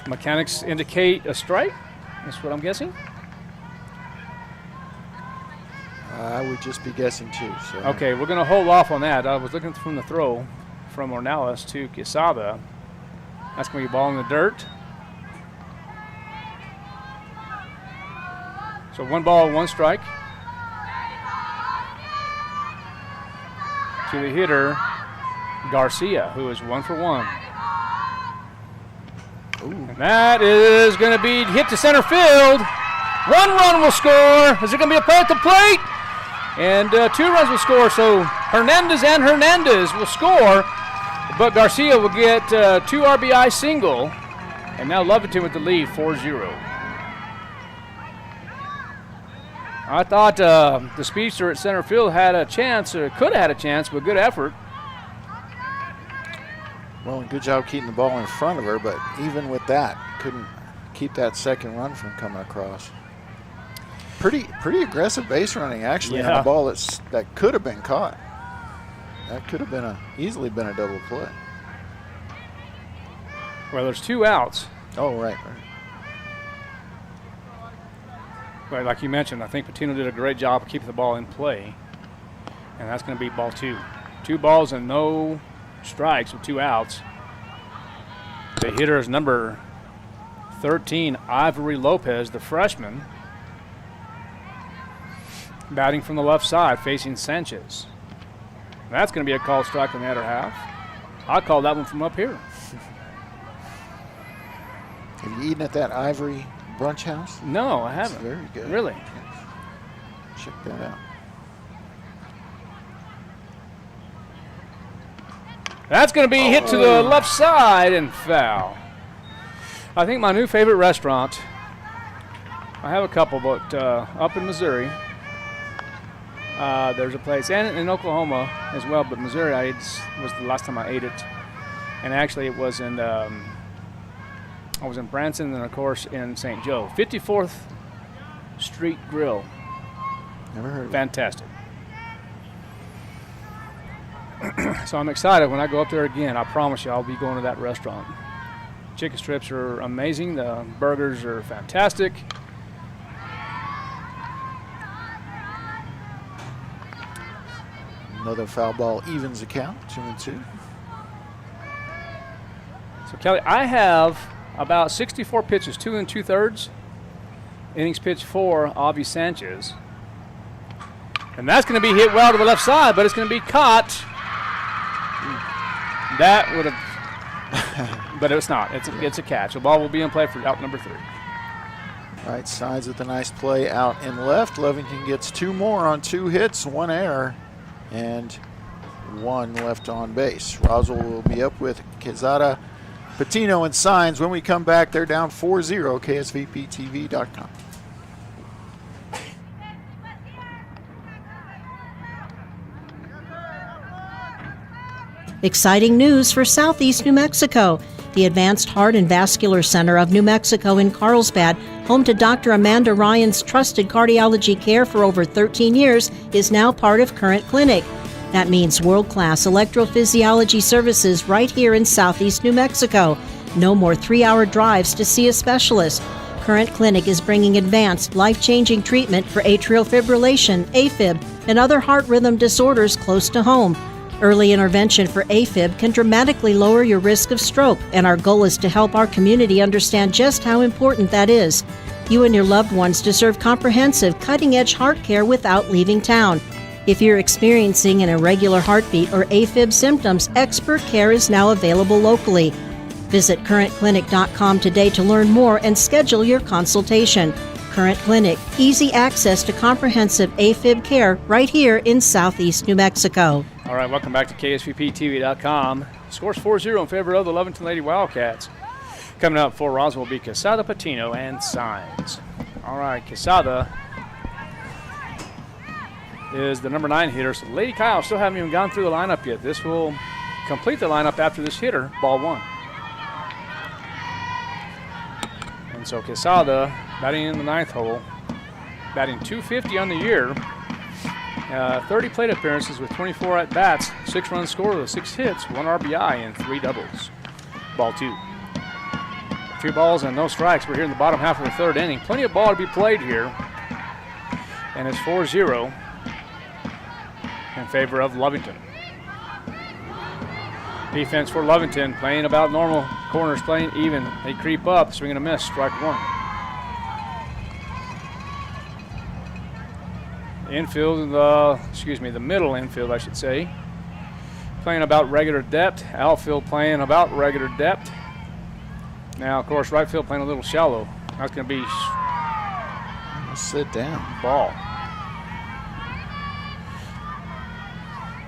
mechanics indicate a strike. That's what I'm guessing. I would just be guessing too. So. Okay, we're going to hold off on that. I was looking from the throw from Ornelas to Quesada. That's going to be ball in the dirt. So 1 ball, 1 strike. To the hitter, Garcia, who is 1 for 1. Ooh. And that is going to be hit to center field. 1 run will score. Is it going to be a play at the plate? And 2 runs will score. So Hernandez and Hernandez will score, but Garcia will get 2 RBI single. And now Lovington with the lead, 4-0. I thought the speedster at center field had a chance, or could have had a chance, but good effort. Well, and good job keeping the ball in front of her, but even with that, couldn't keep that second run from coming across. Pretty aggressive base running, actually, on a ball that could have been caught. That could have been easily been a double play. Well, there's 2 outs. Oh, right. But like you mentioned, I think Patino did a great job of keeping the ball in play. And that's going to be ball 2. 2 balls and no strikes with 2 outs. The hitter is number 13, Ivory Lopez, the freshman. Batting from the left side, facing Sanchez. That's going to be a called strike on the other half. I call that one from up here. Have you eaten at that Ivory brunch house? No, I haven't. It's very good. Really? Check that out. That's going to be hit to the left side and foul. I think my new favorite restaurant, I have a couple, but up in Missouri, there's a place, and in Oklahoma as well, but Missouri was the last time I ate it. And actually it was in, I was in Branson and of course in St. Joe. 54th Street Grill. Never heard of it. Fantastic. So I'm excited when I go up there again. I promise you I'll be going to that restaurant. Chicken strips are amazing. The burgers are fantastic. Another foul ball evens the count, 2-2. So Kelly, I have about 64 pitches, 2 2/3. Innings pitched for Avi Sanchez. And that's going to be hit well to the left side, but it's going to be caught. That would have, but it's not. It's a catch. The ball will be in play for out number 3. Right sides with a nice play out in left. Lovington gets 2 more on 2 hits, 1 error, and 1 left on base. Roswell will be up with Quezada, Patino, and Signs. When we come back, they're down 4-0, KSVPTV.com. Exciting news for Southeast New Mexico. The Advanced Heart and Vascular Center of New Mexico in Carlsbad, home to Dr. Amanda Ryan's trusted cardiology care for over 13 years, is now part of Current Clinic. That means world-class electrophysiology services right here in Southeast New Mexico. No more 3-hour drives to see a specialist. Current Clinic is bringing advanced, life-changing treatment for atrial fibrillation, AFib, and other heart rhythm disorders close to home. Early intervention for AFib can dramatically lower your risk of stroke, and our goal is to help our community understand just how important that is. You and your loved ones deserve comprehensive, cutting-edge heart care without leaving town. If you're experiencing an irregular heartbeat or AFib symptoms, expert care is now available locally. Visit currentclinic.com today to learn more and schedule your consultation. Current Clinic, easy access to comprehensive AFib care right here in Southeast New Mexico. All right, welcome back to KSVPTV.com. Scores 4-0 in favor of the Lovington Lady Wildcats. Coming up for Roswell will be Quesada, Patino, and Signs. All right, Quesada is the number 9 hitter. So Lady Kyle still haven't even gone through the lineup yet. This will complete the lineup after this hitter, ball 1. And so Quesada batting in the 9th hole, batting .250 on the year. 30 plate appearances with 24 at-bats, 6 runs scored with 6 hits, 1 RBI, and 3 doubles. Ball 2. 2 balls and no strikes. We're here in the bottom half of the 3rd inning. Plenty of ball to be played here. And it's 4-0 in favor of Lovington. Defense for Lovington playing about normal. Corners playing even. They creep up, swing and a miss, strike 1. Infield, the middle infield, I should say, playing about regular depth. Outfield playing about regular depth. Now, of course, right field playing a little shallow. That's going to be sit down. Ball.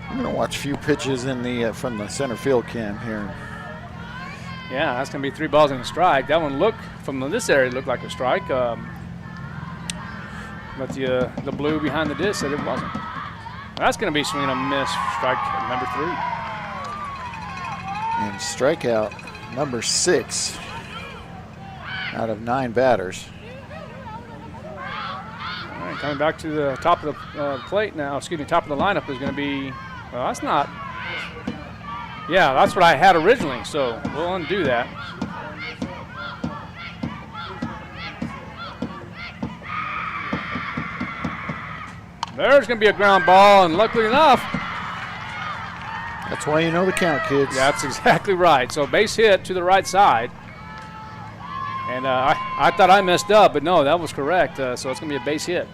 I'm going to watch a few pitches in the from the center field cam here. Yeah, that's going to be 3 balls and a strike. That one looked, from this area, looked like a strike. But the blue behind the disc said it wasn't. That's going to be swing and a miss, strike number 3. And strikeout number 6 out of 9 batters. All right, coming back to the top of the plate now, top of the lineup is going to be, well, that's not, yeah, that's what I had originally, so we'll undo that. There's going to be a ground ball, and luckily enough, that's why you know the count, kids. That's exactly right. So base hit to the right side. And I thought I messed up, but no, that was correct. So it's going to be a base hit.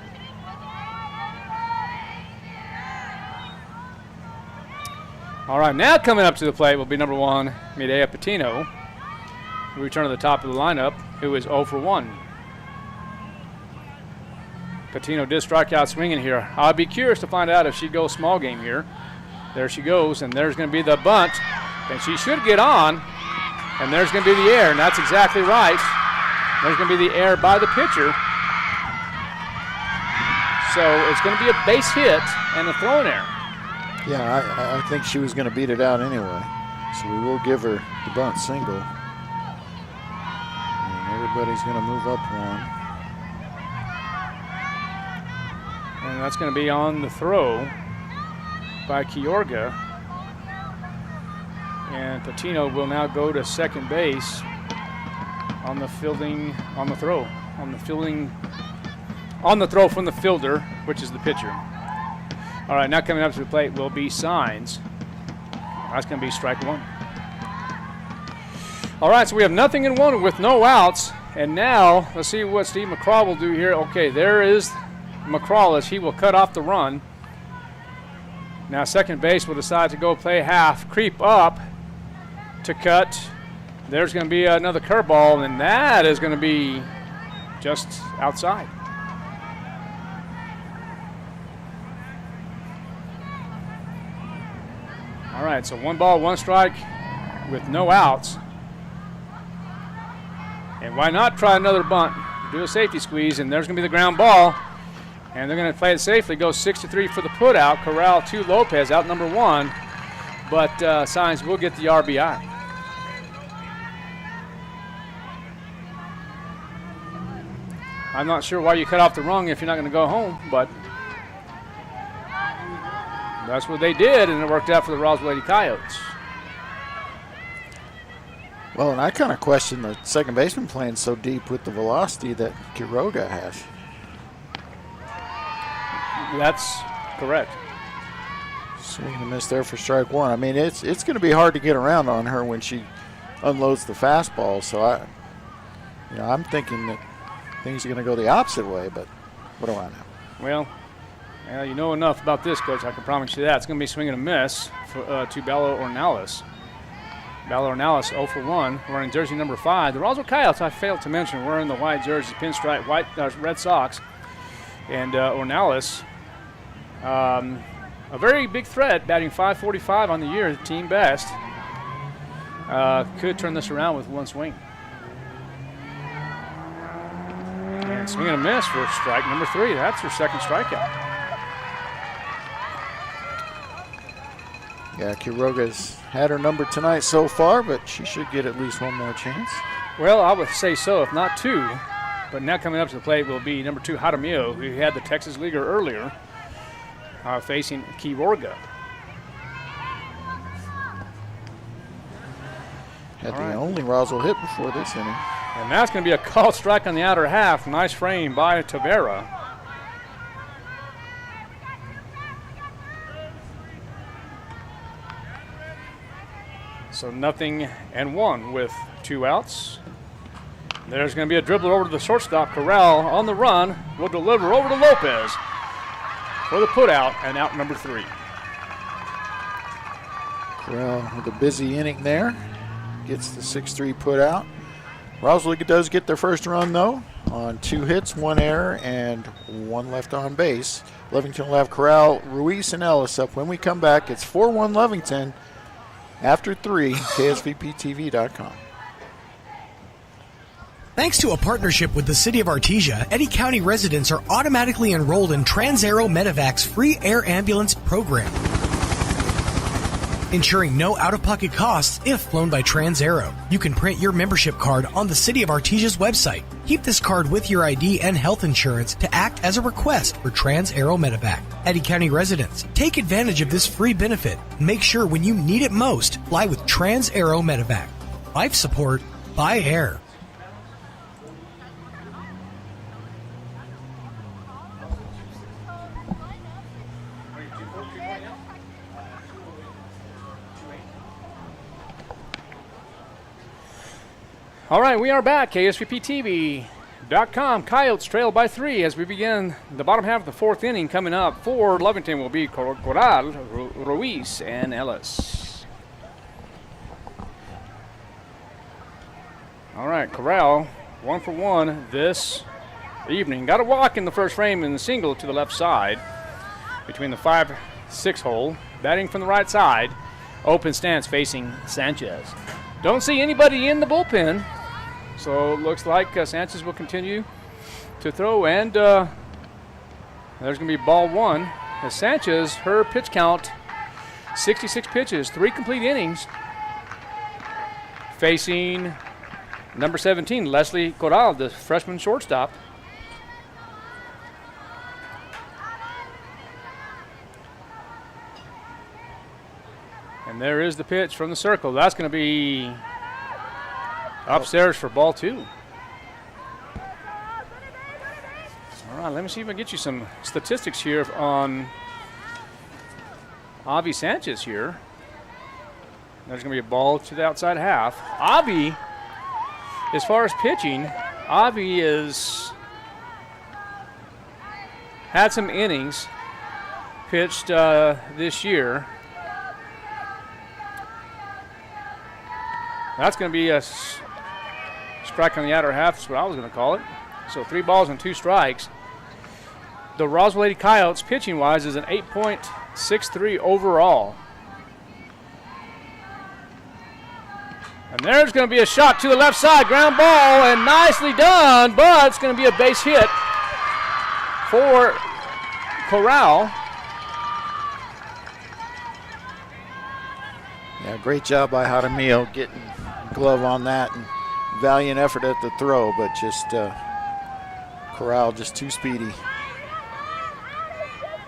All right, now coming up to the plate will be number 1, Medea Patino, who returned to the top of the lineup, who is 0 for 1. Patino did strike out swinging here. I'd be curious to find out if she goes small game here. There she goes, and there's going to be the bunt, and she should get on, and there's going to be the error, and that's exactly right. There's going to be the error by the pitcher. So it's going to be a base hit and a throwing error. Yeah, I think she was going to beat it out anyway, so we will give her the bunt single. And everybody's going to move up 1. And that's going to be on the throw by Kiorga. And Patino will now go to second base on the throw from the fielder, which is the pitcher. All right, now coming up to the plate will be Signs. That's going to be strike one. All right, so we have 0-1 with no outs. And now, let's see what Steve McCraw will do here. Okay, there is McCraw as he will cut off the run. Now second base will decide to go play half, creep up to cut. There's going to be another curveball, and that is going to be just outside. All right, so 1 ball, 1 strike with no outs. And why not try another bunt? Do a safety squeeze, and there's going to be the ground ball. And they're going to play it safely. Go 6-3 for the put-out. Corral to Lopez, out number 1. But Signs will get the RBI. I'm not sure why you cut off the rung if you're not going to go home, but that's what they did, and it worked out for the Roswell Lady Coyotes. Well, and I kind of question the second baseman playing so deep with the velocity that Quiroga has. That's correct. Swing and a miss there for strike one. I mean, it's going to be hard to get around on her when she unloads the fastball. So I'm thinking that things are going to go the opposite way. But what do I know? Well, you know enough about this, Coach. I can promise you that it's going to be swing and a miss to Bella Ornelas. Bella Ornelas 0 for 1, wearing jersey number 5. The Roswell Coyotes, I failed to mention, wearing the white jersey, pinstripe, white Red Sox, and Ornelas. A very big threat, batting .545 on the year, team best. Could turn this around with 1 swing. And swing and a miss for strike number 3. That's her second strikeout. Yeah, Quiroga's had her number tonight so far, but she should get at least 1 more chance. Well, I would say so, if not 2. But now coming up to the plate will be number 2, Jaramillo, who had the Texas Leaguer earlier, facing Quiroga. Had the only Roswell hit before this inning. And that's going to be a called strike on the outer half. Nice frame by Tavera. So 0-1 with 2 outs. There's going to be a dribbler over to the shortstop. Corral on the run will deliver over to Lopez for the putout and out number 3. Corral with a busy inning there. Gets the 6-3 putout. Roswell does get their first run, though, on 2 hits, 1 error, and 1 left on base. Lovington will have Corral, Ruiz, and Ellis up. When we come back, it's 4-1 Lovington. After 3, KSVPTV.com. Thanks to a partnership with the City of Artesia, Eddy County residents are automatically enrolled in TransAero Medevac's free air ambulance program, ensuring no out-of-pocket costs if flown by TransAero. You can print your membership card on the City of Artesia's website. Keep this card with your ID and health insurance to act as a request for TransAero Medevac. Eddy County residents, take advantage of this free benefit. Make sure when you need it most, fly with TransAero Medevac. Life support by air. All right, we are back. KSVPTV.com. Coyotes trail by 3 as we begin the bottom half of the 4th inning. Coming up for Lovington will be Corral, Ruiz, and Ellis. All right, Corral, 1 for 1 this evening. Got a walk in the first frame and a single to the left side between the 5-6 hole. Batting from the right side. Open stance facing Sanchez. Don't see anybody in the bullpen. So it looks like Sanchez will continue to throw, and there's going to be ball 1. As Sanchez, her pitch count, 66 pitches, 3 complete innings, facing number 17, Leslie Corral, the freshman shortstop. And there is the pitch from the circle. That's going to be upstairs for ball 2. All right, let me see if I can get you some statistics here on Avi Sanchez here. There's going to be a ball to the outside half. Avi, as far as pitching, Avi has had some innings pitched this year. That's going to be a strike on the outer half, is what I was going to call it. So 3 balls and 2 strikes. The Roswell Lady Coyotes, pitching-wise, is an 8.63 overall. And there's going to be a shot to the left side, ground ball, and nicely done, but it's going to be a base hit for Corral. Yeah, great job by Jaramillo getting glove on that, and valiant effort at the throw, but just Corral just too speedy.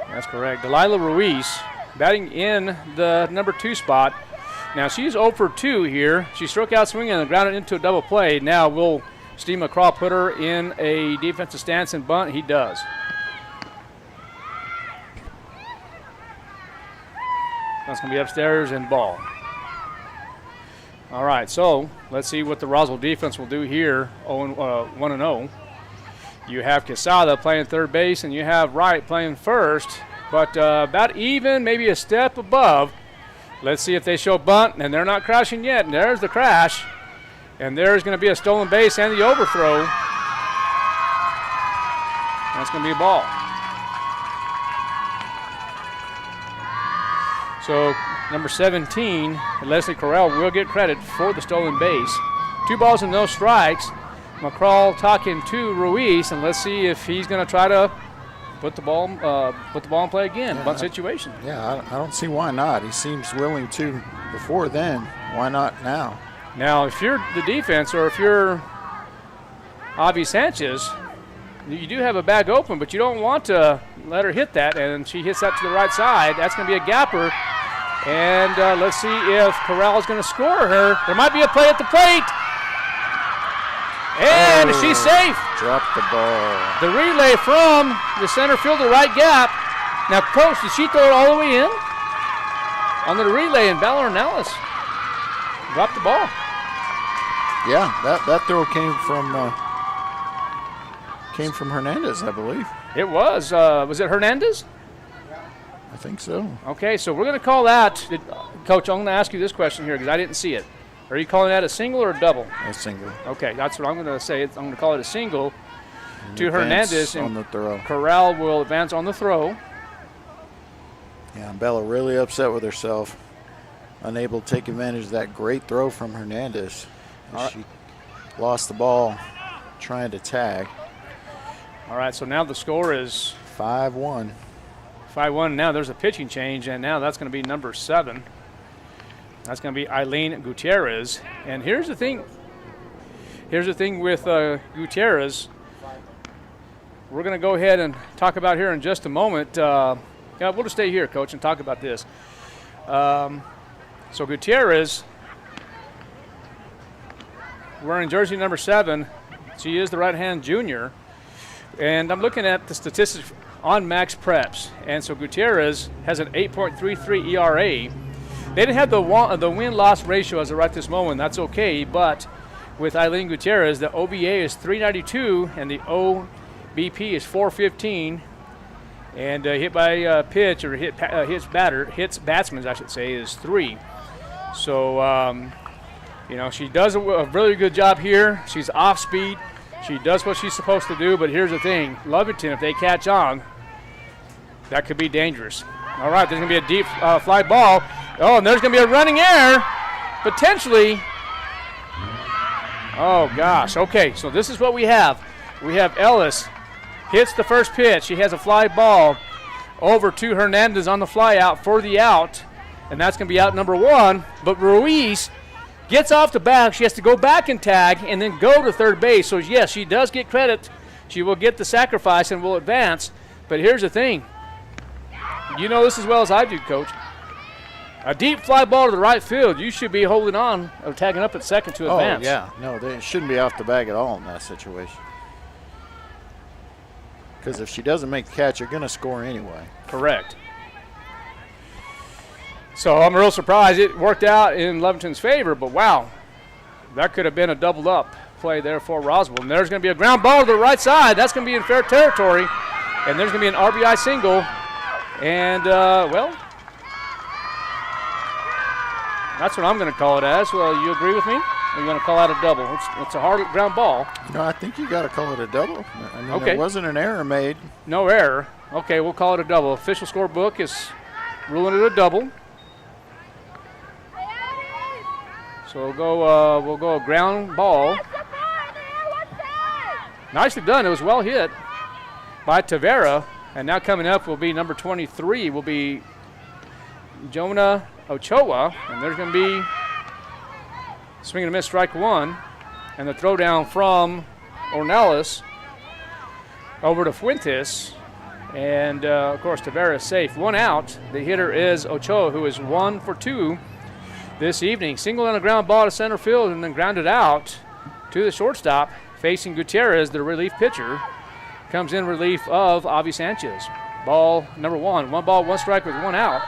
That's correct. Delilah Ruiz batting in the number 2 spot. Now she's 0 for 2 here. She struck out swinging and grounded into a double play. Now will Steve McCraw put her in a defensive stance and bunt? He does. That's going to be upstairs and ball. All right, so let's see what the Roswell defense will do here. 1-0. You have Quesada playing third base, and you have Wright playing first, but about even, maybe a step above. Let's see if they show bunt, and they're not crashing yet. And there's the crash, and there's going to be a stolen base and the overthrow. That's going to be a ball. So number 17, Leslie Corral, will get credit for the stolen base. 2 balls and no strikes. McCraw talking to Ruiz, and let's see if he's going to try to put the ball in play again. Bunt situation. Yeah, I don't see why not. He seems willing to before then. Why not now? Now, if you're the defense, or if you're Avi Sanchez, you do have a bag open, but you don't want to let her hit that, and she hits that to the right side. That's going to be a gapper. And let's see if Corral is going to score her. There might be a play at the plate. And she's safe. Dropped the ball. The relay from the center fielder right gap. Now, Coach, did she throw it all the way in? On the relay, and Ballard Nellis dropped the ball. Yeah, that throw came from Hernandez, I believe. It was. Was it Hernandez? I think so. Okay, so we're going to call that. Coach, I'm going to ask you this question here because I didn't see it. Are you calling that a single or a double? A single. Okay, that's what I'm going to say. I'm going to call it a single to Hernandez. On the throw. Corral will advance on the throw. Yeah, Bella really upset with herself. Unable to take advantage of that great throw from Hernandez. She lost the ball trying to tag. All right, so now the score is 5-1. 5-1. Now there's a pitching change, and now that's going to be number 7. That's going to be Eileen Gutierrez. And here's the thing. Here's the thing with Gutierrez. We're going to go ahead and talk about here in just a moment. We'll just stay here, Coach, and talk about this. So Gutierrez, wearing jersey number 7. She is the right-hand junior. And I'm looking at the statistics on Max Preps. And so Gutierrez has an 8.33 ERA. They didn't have the win-loss ratio as of right this moment. That's okay. But with Eileen Gutierrez, the OBA is 392 and the OBP is 415. And hit by pitch, or hits batsmen, I should say, is 3. So, she does a really good job here. She's off speed. She does what she's supposed to do, but here's the thing. Lovington, if they catch on, that could be dangerous. All right, there's going to be a deep fly ball. Oh, and there's going to be a running error, potentially. Oh, gosh. Okay, so this is what we have. We have Ellis hits the first pitch. She has a fly ball over to Hernandez on the fly out for the out, and that's going to be out number 1. But Ruiz gets off the back. She has to go back and tag and then go to third base. So, yes, she does get credit. She will get the sacrifice and will advance. But here's the thing. You know this as well as I do, Coach. A deep fly ball to the right field. You should be holding on or tagging up at second to advance. Oh, yeah. No, they shouldn't be off the bag at all in that situation. Because if she doesn't make the catch, you're going to score anyway. Correct. So I'm real surprised it worked out in Lovington's favor, but wow, that could have been a doubled up play there for Roswell. And there's going to be a ground ball to the right side. That's going to be in fair territory. And there's going to be an RBI single. And, well, that's what I'm going to call it as. Well, you agree with me? Or you want to call out a double? It's a hard ground ball. No, I think you got to call it a double. I mean, Okay. there wasn't an error made. No error. Okay, we'll call it a double. Official scorebook is ruling it a double. So we'll go a ground ball. Nicely done. It was well hit by Tavera. And now coming up will be number 23 will be Jonah Ochoa. And there's going to be swing and a miss, strike one. And the throw down from Ornelas over to Fuentes. And, of course, Tavera is safe. One out. The hitter is Ochoa, who is 1 for 2 this evening. Single on a ground ball to center field and then grounded out to the shortstop. Facing Gutierrez, the relief pitcher, comes in relief of Avi Sanchez. Ball number 1. 1 ball, 1 strike with 1 out.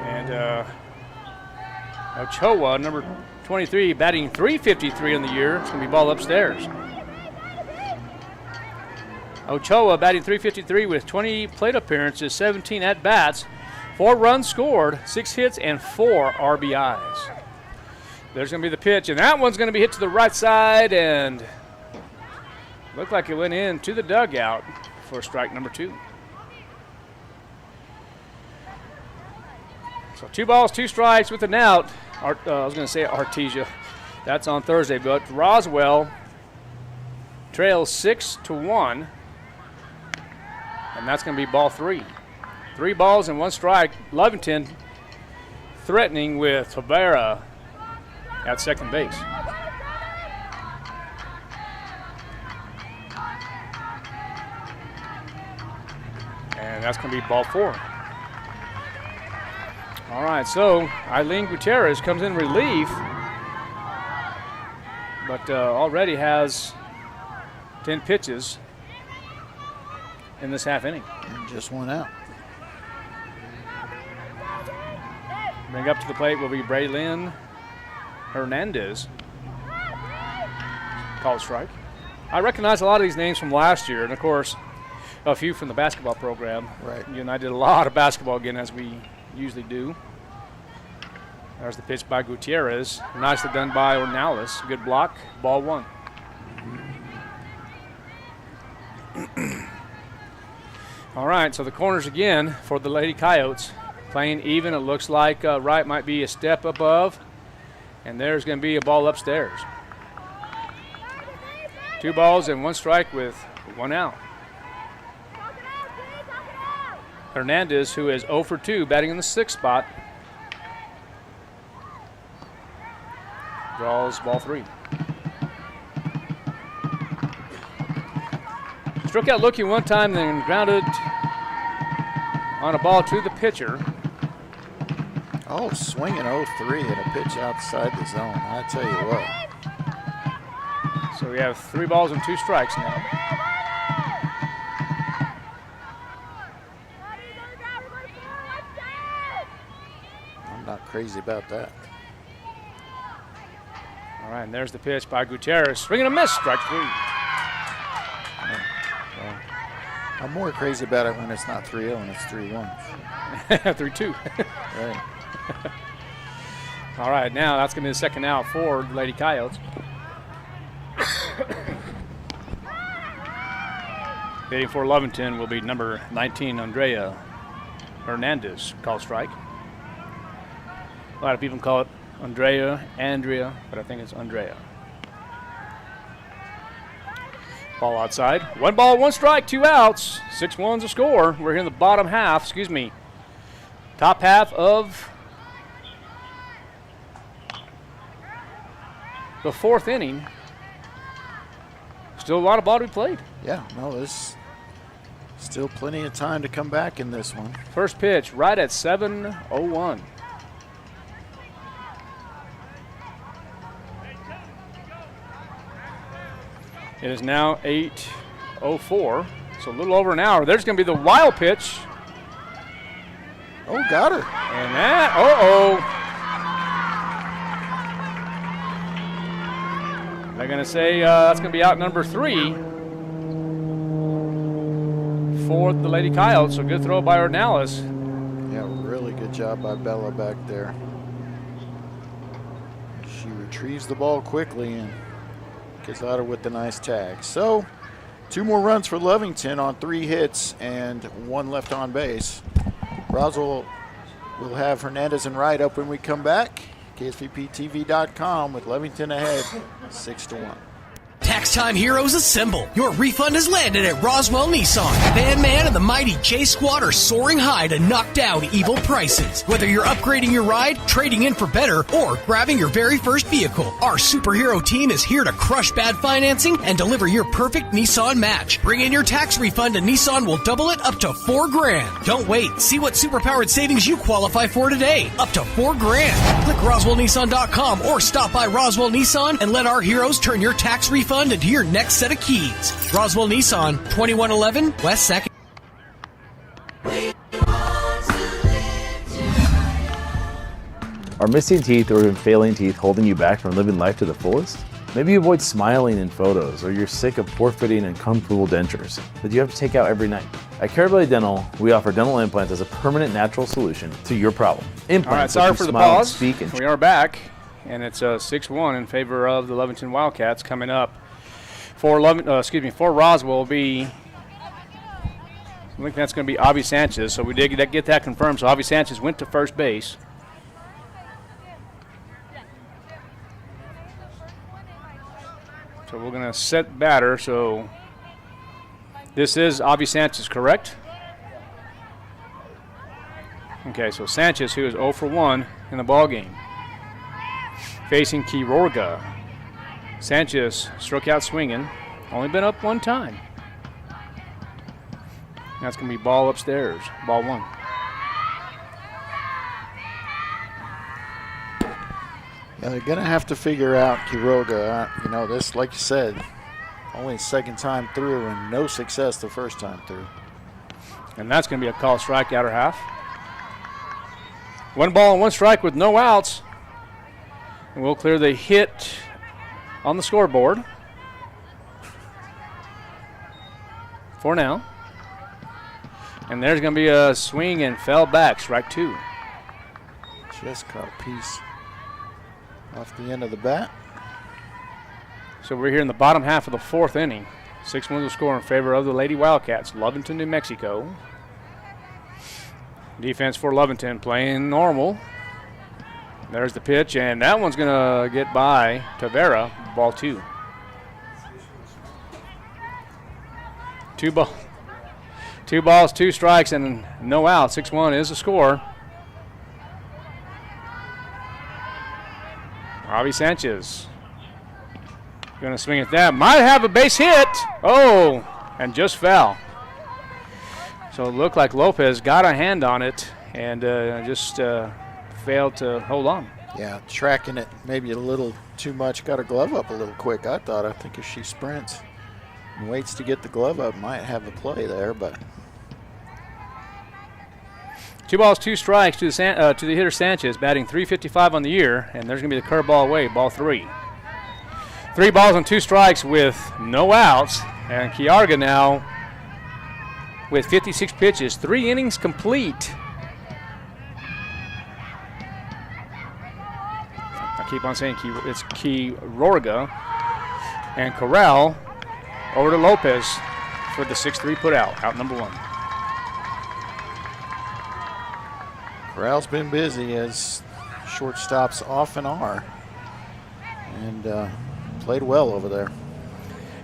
And Ochoa, number 23, batting .353 in the year. It's going to be ball upstairs. Ochoa batting .353 with 20 plate appearances, 17 at-bats, 4 runs scored, 6 hits, and 4 RBIs. There's going to be the pitch, and that one's going to be hit to the right side, and looked like it went into the dugout for strike number 2. So 2 balls, 2 strikes with an out. I was going to say Artesia. That's on Thursday, but Roswell trails 6-1, and that's going to be ball 3. 3 balls and 1 strike. Lovington threatening with Tavera at second base. And that's going to be ball 4. All right, so Eileen Gutierrez comes in relief, but already has 10 pitches in this half inning. Just 1 out. Bring up to the plate will be Braylon Hernandez. Called strike. I recognize a lot of these names from last year, and of course, a few from the basketball program. Right. You and I did a lot of basketball again, as we usually do. There's the pitch by Gutierrez. Nicely done by Ornelas. Good block. Ball 1. All right, so the corners again for the Lady Coyotes. Playing even. It looks like right might be a step above. And there's going to be a ball upstairs. 2 balls and 1 strike with 1 out. Hernandez, who is 0 for 2, batting in the 6th spot. Draws ball 3. Struck out looking one time, then grounded on a ball to the pitcher. Oh, swinging 0-3 and a pitch outside the zone. I tell you what. So we have 3 balls and 2 strikes now. I'm not crazy about that. All right, and there's the pitch by Gutierrez. Swing and a miss, strike 3. Well, I'm more crazy about it when it's not 3-0 and it's 3-1. 3-2. Right. All right, now that's going to be the second out for the Lady Coyotes. Hitting for Lovington will be number 19, Andrea Hernandez, called strike. A lot of people call it Andrea, but I think it's Andrea. Ball outside. 1 ball, 1 strike, 2 outs. 6-1's a score. We're here in the bottom half, top half of the 4th inning. Still a lot of ball to be played. Yeah, no, this Still plenty of time to come back in this one. First pitch right at 7:01. It is now 8:04, so a little over an hour. There's going to be the wild pitch. Oh, got her. And that, they're going to say that's going to be out number 3 for the Lady Coyotes. So good throw by Ornelas. Yeah, really good job by Bella back there. She retrieves the ball quickly and gets out with the nice tag. So 2 more runs for Lovington on 3 hits and 1 left on base. Roswell will have Hernandez and Wright up when we come back. KSVPTV.com with Lovington ahead 6-1. Tax Time Heroes assemble. Your refund has landed at Roswell Nissan. Van Man and the mighty J Squad are soaring high to knock down evil prices. Whether you're upgrading your ride, trading in for better, or grabbing your very first vehicle, our superhero team is here to crush bad financing and deliver your perfect Nissan match. Bring in your tax refund and Nissan will double it up to $4,000. Don't wait. See what superpowered savings you qualify for today. Up to $4,000. Click RoswellNissan.com or stop by Roswell Nissan and let our heroes turn your tax refund into your next set of keys. Roswell Nissan, 2111 West 2nd. Are missing teeth or even failing teeth holding you back from living life to the fullest? Maybe you avoid smiling in photos, or you're sick of poor-fitting and uncomfortable dentures that you have to take out every night. At Carabelli Dental, we offer dental implants as a permanent natural solution to your problem. Implants. All right, sorry for the pause. We are back, and it's 6-1 in favor of the Lovington Wildcats. Coming up for Roswell will be, I think that's going to be Avi Sanchez. So we did get that confirmed. So Avi Sanchez went to first base. So we're going to set batter. So this is Avi Sanchez, correct? Okay, so Sanchez, who is 0 for 1 in the ball game, facing Quiroga. Sanchez struck out swinging. Only been up 1 time. That's going to be ball upstairs. Ball 1. Yeah, they're going to have to figure out Quiroga. This, like you said, only 2nd time through and no success the 1st time through. And that's going to be a called strike outer half. 1 ball and 1 strike with no outs. And we'll clear the hit on the scoreboard for now. And there's going to be a swing and fell back, strike 2. Just caught a piece off the end of the bat. So we're here in the bottom half of the 4th inning. 6-1 the score in favor of the Lady Wildcats, Lovington, New Mexico. Defense for Lovington playing normal. There's the pitch, and that one's going to get by Tavera, ball 2. 2 balls, 2 strikes, and no out. 6-1 is the score. Avi Sanchez going to swing at that. Might have a base hit. Oh, and just fell. So it looked like Lopez got a hand on it and just failed to hold on. Yeah, tracking it maybe a little too much. Got her glove up a little quick, I thought. I think if she sprints and waits to get the glove up, might have a play there, but 2 balls, 2 strikes to the hitter Sanchez, batting .355 on the year, and there's going to be the curveball away, ball 3. 3 balls and 2 strikes with no outs, and Quiroga now with 56 pitches, 3 innings complete. I keep on saying it's Quiroga, and Corral over to Lopez for the 6-3 put out number 1. Corral's been busy, as shortstops often are, and played well over there.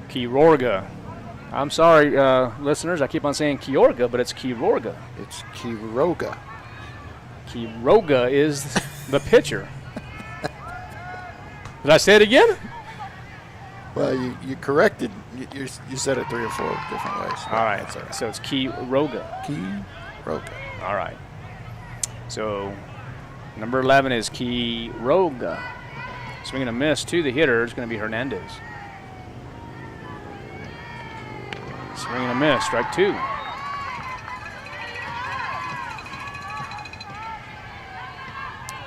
Quiroga. I'm sorry, listeners. I keep on saying Quiroga, but it's Quiroga. It's Quiroga. Quiroga is the pitcher. Did I say it again? Well, you corrected. You said it 3 or 4 different ways. All right. So it's Quiroga. Quiroga. All right. So number 11 is Quiroga. Swing and a miss to the hitter is going to be Hernandez. Swing and a miss, strike 2.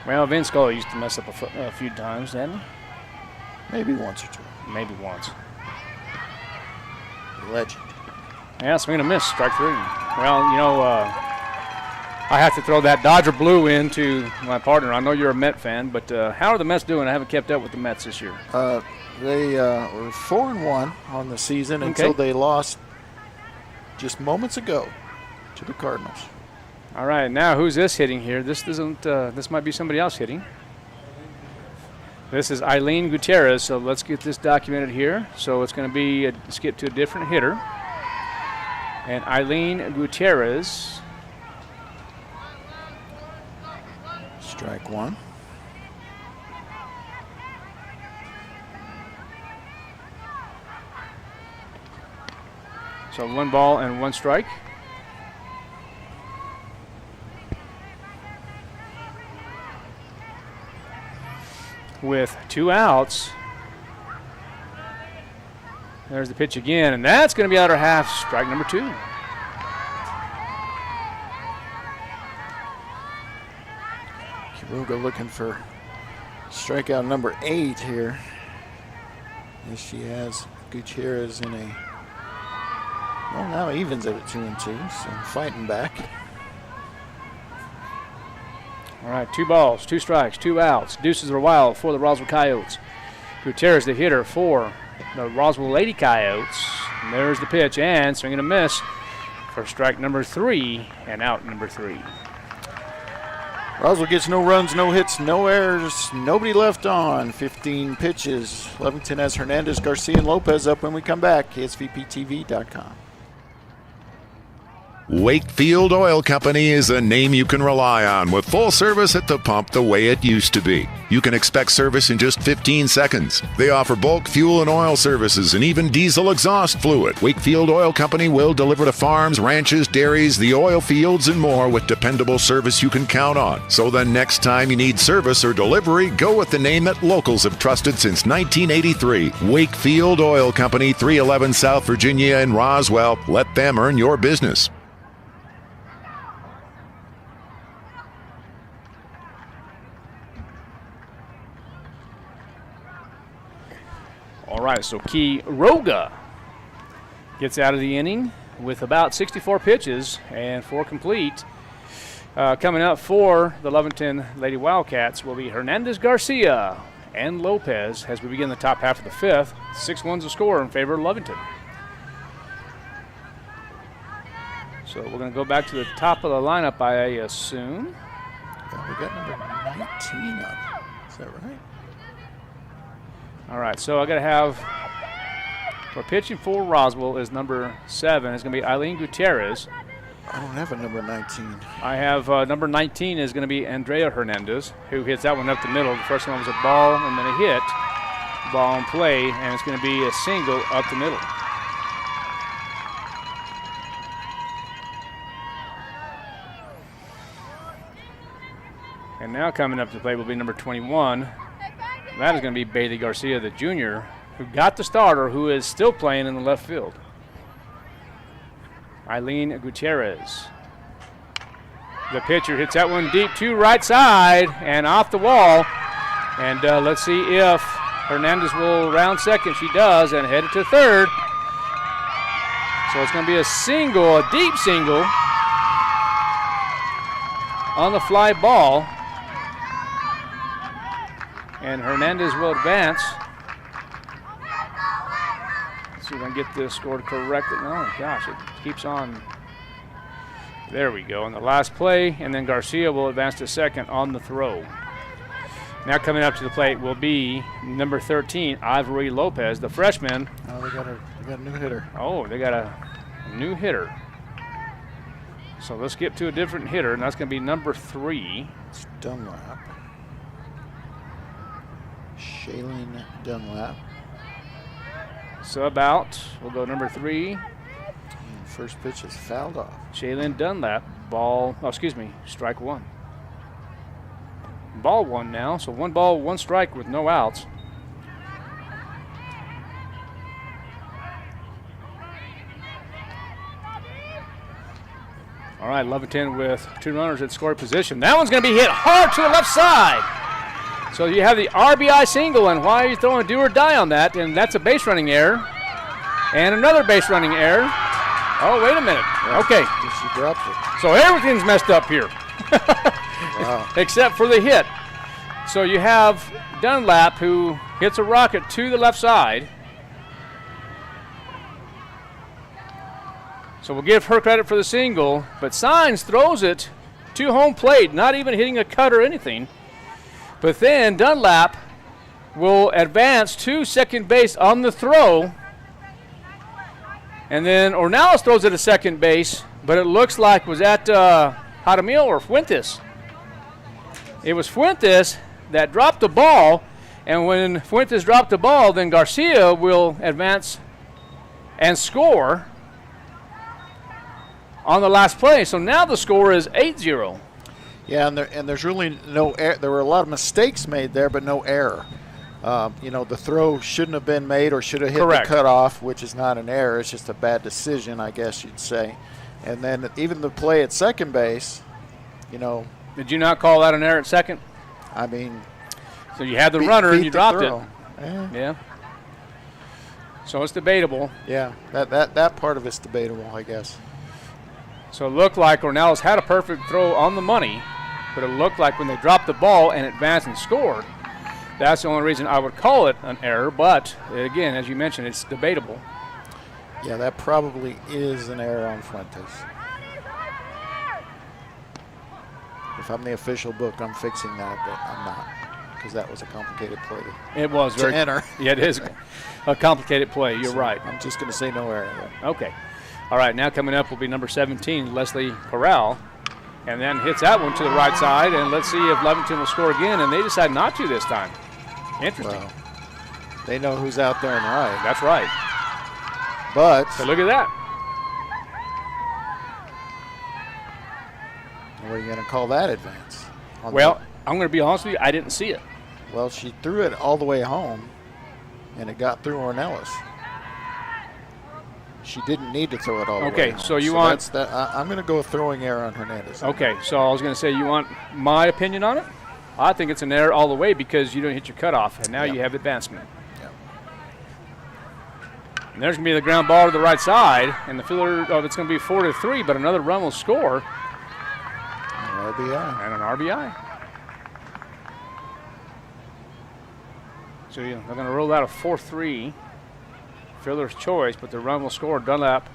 Well, Vince Scully used to mess up a few times, didn't he? Maybe once or 2. Maybe once. Legend. Yeah, swing and a miss, strike 3. Well, I have to throw that Dodger blue into my partner. I know you're a Met fan, but how are the Mets doing? I haven't kept up with the Mets this year. They were 4-1 on the season until they lost just moments ago to the Cardinals. All right, now who's this hitting here? This doesn't. This might be somebody else hitting. This is Eileen Gutierrez, so let's get this documented here. So it's going to be skip to a different hitter. And Eileen Gutierrez. Strike 1. So 1 ball and 1 strike. With 2 outs. There's the pitch again, and that's going to be out of half, strike number 2. Quiroga looking for strikeout number 8 here. As she has Gutierrez in a, well, now evens at a 2-2, so fighting back. All right, 2 balls, 2 strikes, 2 outs. Deuces are wild for the Roswell Coyotes. Gutierrez, the hitter for the Roswell Lady Coyotes. And there's the pitch, and swing and a miss for strike number 3 and out number 3. Roswell gets no runs, no hits, no errors, nobody left on. 15 pitches. Lovington has Hernandez, Garcia, and Lopez up when we come back. KSVPTV.com. Wakefield Oil Company is a name you can rely on with full service at the pump the way it used to be. You can expect service in just 15 seconds. They offer bulk fuel and oil services and even diesel exhaust fluid. Wakefield Oil Company will deliver to farms, ranches, dairies, the oil fields, and more with dependable service you can count on. So the next time you need service or delivery, go with the name that locals have trusted since 1983. Wakefield Oil Company, 311 South Virginia in Roswell. Let them earn your business. All right, so Quiroga gets out of the inning with about 64 pitches and 4 complete. Coming up for the Lovington Lady Wildcats will be Hernandez, Garcia, and Lopez as we begin the top half of the 5th. 6-1's the score in favor of Lovington. So we're going to go back to the top of the lineup, I assume. Yeah, we got number 19 up. Is that right? All right, so I got to have, for pitching for Roswell is number 7. It's going to be Eileen Gutierrez. I don't have a number 19. I have number 19 is going to be Andrea Hernandez, who hits that one up the middle. The first one was a ball and then a hit. Ball in play, and it's going to be a single up the middle. And now coming up to play will be number 21. That is going to be Bailey Garcia, the junior, who got the starter, who is still playing in the left field. Eileen Gutierrez. The pitcher hits that one deep to right side and off the wall. And let's see if Hernandez will round second. She does, and headed to third. So it's going to be a single, a deep single on the fly ball. And Hernandez will advance. Let's see if I can get this scored correctly. Oh, gosh, it keeps on. There we go on the last play, and then Garcia will advance to second on the throw. Now coming up to the plate will be number 13, Ivory Lopez, the freshman. Oh, they got a new hitter. Oh, they got a new hitter. So let's get to a different hitter, and that's going to be number 3. It's Dunlap. Shaylin Dunlap. Sub out. We'll go number 3. And first pitch is fouled off. Shaylin Dunlap. Strike 1. Ball 1 now, so 1 ball, 1 strike with no outs. All right, Lovington with 2 runners at scoring position. That one's going to be hit hard to the left side. So you have the RBI single, and why are you throwing do or die on that? And that's a base running error. And another base running error. Oh, wait a minute. Yeah, okay. She dropped it. So everything's messed up here. Wow. Except for the hit. So you have Dunlap, who hits a rocket to the left side. So we'll give her credit for the single, but Signs throws it to home plate, not even hitting a cut or anything. But then Dunlap will advance to second base on the throw. And then Ornelas throws it to second base, but it looks like was that Jaramillo or Fuentes. It was Fuentes that dropped the ball, and when Fuentes dropped the ball, then Garcia will advance and score on the last play. So now the score is 8-0. Yeah, and there's really no error. There were a lot of mistakes made there, but no error. The throw shouldn't have been made or should have hit Correct. the cutoff, which is not an error. It's just a bad decision, I guess you'd say. And then even the play at second base, Did you not call that an error at second? I mean. So you had the runner and you dropped it. Yeah. So it's debatable. Yeah, that part of it's debatable, I guess. So it looked like Ornelas had a perfect throw on the money, but it looked like when they dropped the ball and advanced and scored, that's the only reason I would call it an error. But, again, as you mentioned, it's debatable. Yeah, that probably is an error on Fuentes. If I'm the official book, I'm fixing that, but I'm not, because that was a complicated play It was to enter. Yeah, it is a complicated play. You're right. I'm just going to say no error. Okay. All right, now coming up will be number 17, Leslie Corral, and then hits that one to the right side, and let's see if Lovington will score again, and they decide not to this time. Interesting. Well, they know who's out there in the right. That's right. But so look at that. What are you going to call that advance? Well, I'm going to be honest with you, I didn't see it. Well, she threw it all the way home, and it got through Ornelas. She didn't need to throw it all the way home. Okay, so you want... I'm going to go with throwing error on Hernandez. Okay, so I was going to say, you want my opinion on it? I think it's an error all the way because you don't hit your cutoff, and now you have advancement. Yep. And there's going to be the ground ball to the right side, and the fielder, it's going to be 4-3, but another run will score. An RBI. And an RBI. So they're going to roll out a 4-3. Fielder's choice, but the run will score. Dunlap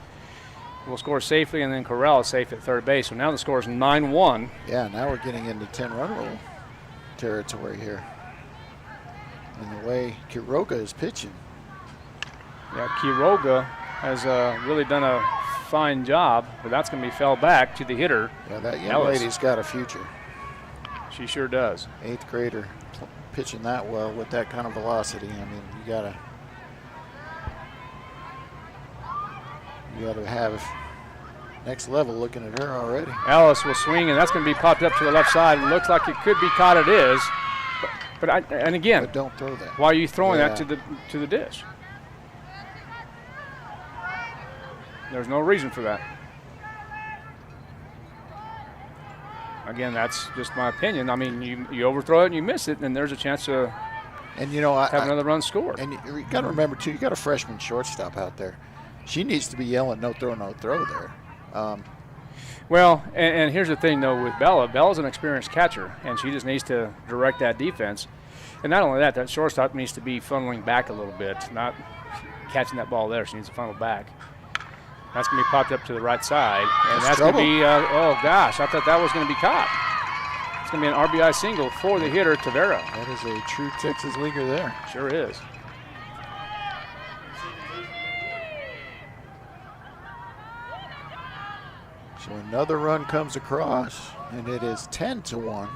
will score safely, and then Corral is safe at third base. So now the score is 9-1. Yeah, now we're getting into 10-run roll territory here. And the way Quiroga is pitching. Yeah, Quiroga has really done a fine job, but that's going to be fell back to the hitter. Yeah, that young lady's got a future. She sure does. 8th grader pitching that well with that kind of velocity. I mean, you got to have next level looking at her already. Ellis will swing, and that's going to be popped up to the left side. It looks like it could be caught. It is. But again, but don't throw that. Why are you throwing that to the dish? There's no reason for that. Again, that's just my opinion. I mean, you overthrow it and you miss it, and there's a chance to have another run scored. And you got to remember, too, you got a freshman shortstop out there. She needs to be yelling, no throw there. Well, and here's the thing, though, with Bella. Bella's an experienced catcher, and she just needs to direct that defense. And not only that shortstop needs to be funneling back a little bit, not catching that ball there. She needs to funnel back. That's going to be popped up to the right side. And that's going to be, oh, gosh, I thought that was going to be caught. It's going to be an RBI single for the hitter, Tavera. That is a true Texas leaguer there. Sure is. So another run comes across, and it is 10-1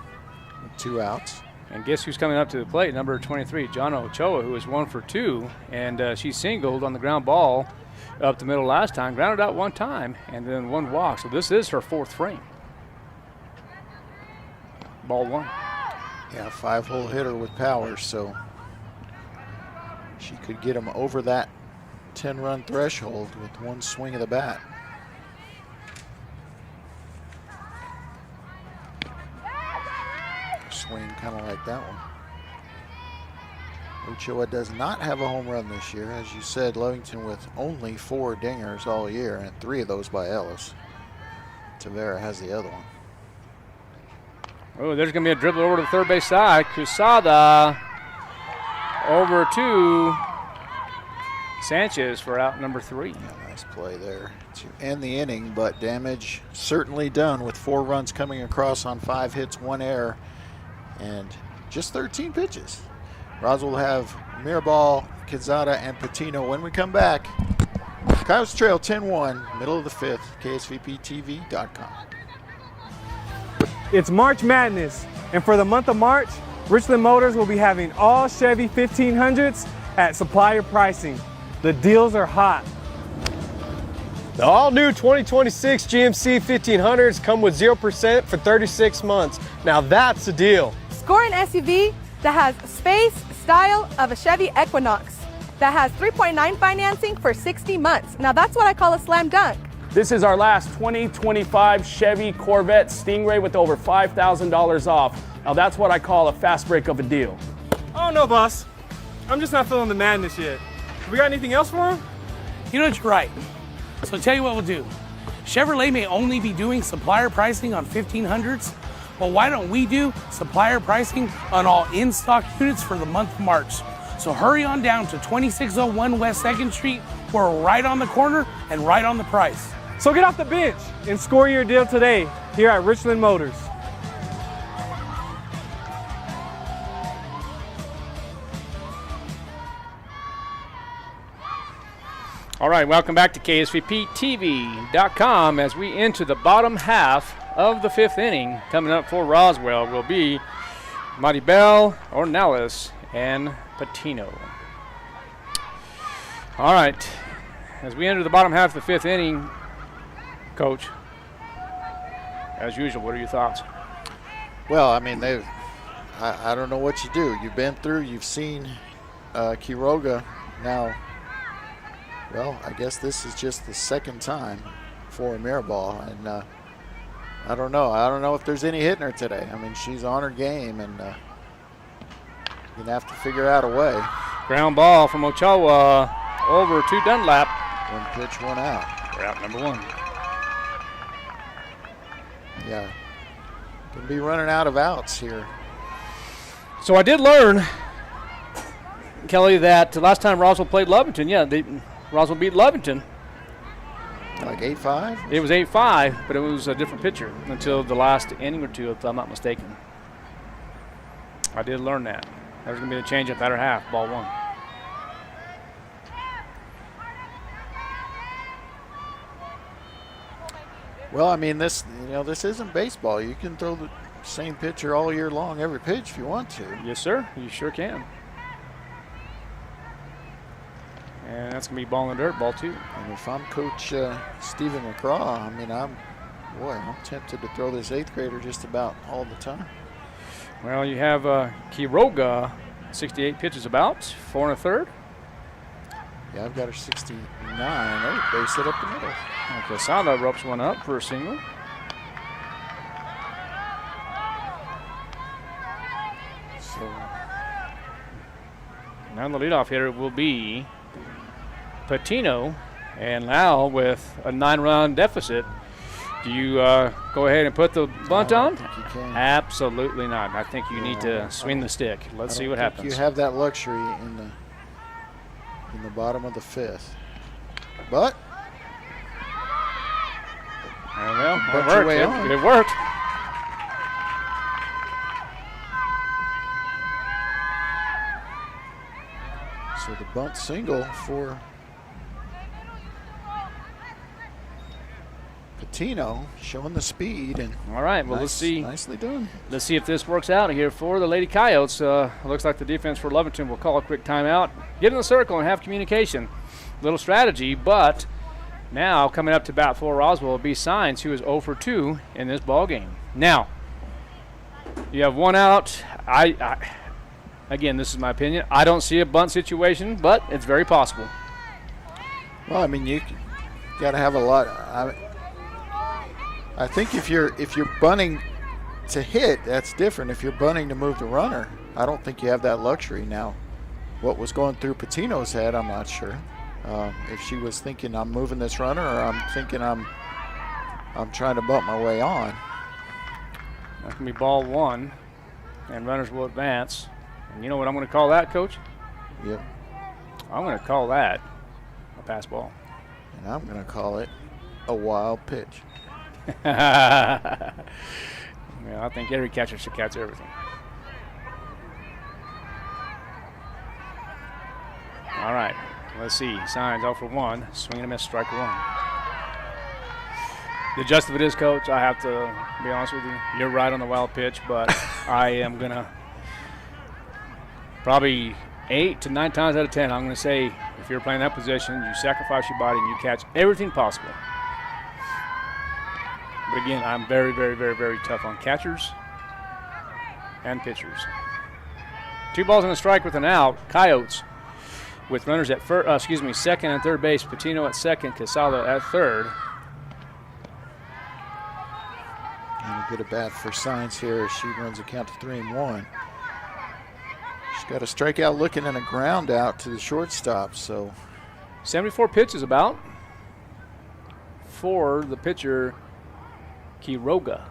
with 2 outs. And guess who's coming up to the plate? Number 23, John Ochoa, who is 1 for 2. And she singled on the ground ball up the middle last time, grounded out 1 time, and then 1 walk. So this is her 4th frame. Ball 1. Yeah, 5-hole hitter with power, so she could get him over that 10-run threshold with 1 swing of the bat. Swing kind of like that one. Ochoa does not have a home run this year. As you said, Lovington with only 4 dingers all year, and 3 of those by Ellis. Tavera has the other one. Oh, there's going to be a dribble over to the third base side. Cusada over to Sanchez for out number 3. Yeah, nice play there to end the inning, but damage certainly done with 4 runs coming across on 5 hits, 1 error, and just 13 pitches. Roswell will have Mirabal, Quezada, and Patino when we come back. Coyotes trail 10-1, middle of the 5th, KSVPTV.com. It's March Madness, and for the month of March, Richland Motors will be having all Chevy 1500s at supplier pricing. The deals are hot. The all-new 2026 GMC 1500s come with 0% for 36 months. Now that's a deal. Score an SUV that has space, style of a Chevy Equinox, that has 3.9 financing for 60 months. Now that's what I call a slam dunk. This is our last 2025 Chevy Corvette Stingray with over $5,000 off. Now that's what I call a fast break of a deal. Oh no, boss. I'm just not feeling the madness yet. We got anything else for him? You know what, you're right. So I'll tell you what we'll do. Chevrolet may only be doing supplier pricing on 1500s. Well, why don't we do supplier pricing on all in-stock units for the month of March? So hurry on down to 2601 West 2nd Street. We're right on the corner and right on the price. So get off the bench and score your deal today here at Richland Motors. All right, welcome back to KSVPTV.com as we enter the bottom half of the 5th inning. Coming up for Roswell will be Maribel, Ornelas, and Patino. All right, as we enter the bottom half of the 5th inning, Coach, as usual, what are your thoughts? Well, I mean, I don't know what you do. You've been through, you've seen Quiroga now. Well, I guess this is just the 2nd time for Mirabal, and I don't know. I don't know if there's any hitting her today. I mean, she's on her game, and you're going to have to figure out a way. Ground ball from Ochoa over to Dunlap. 1 pitch, 1 out. We're out number 1. Yeah, going to be running out of outs here. So I did learn, Kelly, that last time Roswell played Lovington, Roswell beat Lovington. Like 8-5? It was 8-5, but it was a different pitcher until the last inning or 2, if I'm not mistaken. I did learn that. There's going to be a change at latter half, ball 1. Well, I mean, this isn't baseball. You can throw the same pitcher all year long, every pitch, if you want to. Yes, sir. You sure can. And that's going to be ball in the dirt, ball 2. And if I'm Coach Stephen McCraw, I mean, I'm tempted to throw this 8th grader just about all the time. Well, you have Quiroga, 68 pitches about, 4 1/3. Yeah, I've got her 69. Oh, base hit up the middle. Quesada ropes one up for a single. So now the leadoff hitter will be Patino, and now with a 9-run deficit, do you go ahead and put the bunt on? I don't think you can. Absolutely not. I think you need to swing the stick. Let's see what happens. You have that luxury in the bottom of the 5th, but well, it worked. It worked. So the bunt single for Patino showing the speed. And all right, well, let's see. Nicely done. Let's see if this works out here for the Lady Coyotes. Looks like the defense for Lovington will call a quick timeout, get in the circle, and have communication. Little strategy, but now coming up to bat for Roswell will be Signs, who is 0 for 2 in this ball game. Now, you have one out. Again, this is my opinion. I don't see a bunt situation, but it's very possible. Well, I mean, you got to have a lot. I think if you're bunting to hit, that's different. If you're bunting to move the runner, I don't think you have that luxury now. What was going through Patino's head, I'm not sure. If she was thinking I'm moving this runner, or I'm thinking I'm trying to bunt my way on. That's going to be ball 1, and runners will advance. And you know what I'm going to call that, Coach? Yep. I'm going to call that a pass ball. And I'm going to call it a wild pitch. Yeah, I think every catcher should catch everything. All right, let's see. Signs 0 for 1. Swing and a miss, strike 1. The gist of it is, Coach, I have to be honest with you. You're right on the wild pitch, but I am going to probably 8 to 9 times out of 10, I'm going to say if you're playing that position, you sacrifice your body and you catch everything possible. But again, I'm very, very, very, very tough on catchers and pitchers. 2 balls and a strike with an out. Coyotes with runners at second and third base. Patino at second, Casala at third. And a good at bat for Signs here as she runs a count to 3-1. She's got a strikeout looking and a ground out to the shortstop. So 74 pitches about for the pitcher, Quiroga.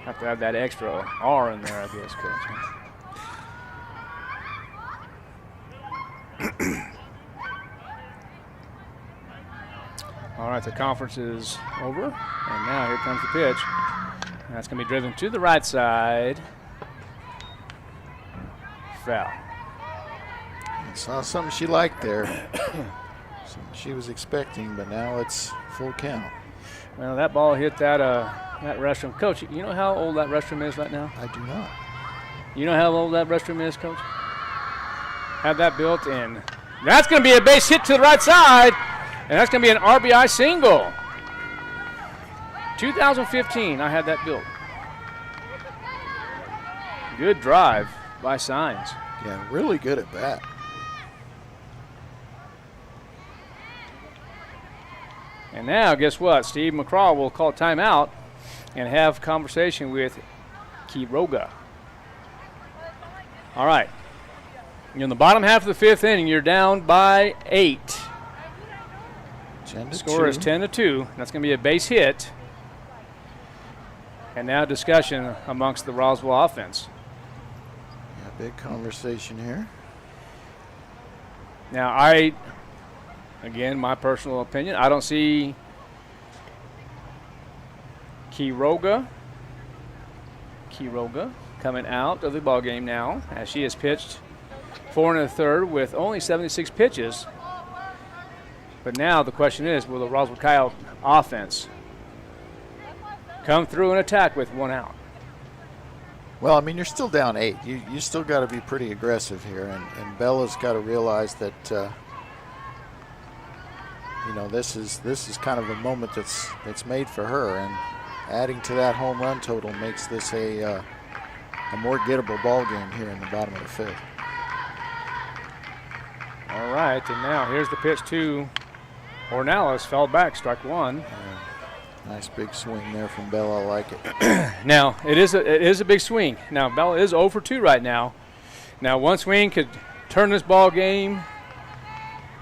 Have to have that extra R in there, I guess, Coach. All right, the conference is over, and now here comes the pitch. And that's going to be driven to the right side. Foul. I saw something she liked there. Something she was expecting, but now it's full count. Well, that ball hit that restroom. Coach, you know how old that restroom is right now? I do not. You know how old that restroom is, Coach? Had that built in. That's going to be a base hit to the right side, and that's going to be an RBI single. 2015, I had that built. Good drive by Signs. Yeah, really good at bat. And now, guess what? Steve McCraw will call timeout and have conversation with Quiroga. All right. You're in the bottom half of the 5th inning. You're down by 8. The score is 10-2. That's going to be a base hit. And now discussion amongst the Roswell offense. Yeah, big conversation here. Now, again, my personal opinion, I don't see Quiroga coming out of the ballgame now, as she has pitched 4 1/3 with only 76 pitches. But now the question is, will the Roswell Coyote offense come through and attack with 1 out? Well, I mean, you're still down 8. You still got to be pretty aggressive here, and Bella's got to realize that this is kind of a moment that's made for her, and adding to that home run total makes this a more gettable ball game here in the bottom of the 5th. All right, and now here's the pitch to Ornelas. Fell back, strike 1. Nice big swing there from Bella. I like it. Now, it is a big swing. Now, Bella is 0 for 2 right now. Now, one swing could turn this ball game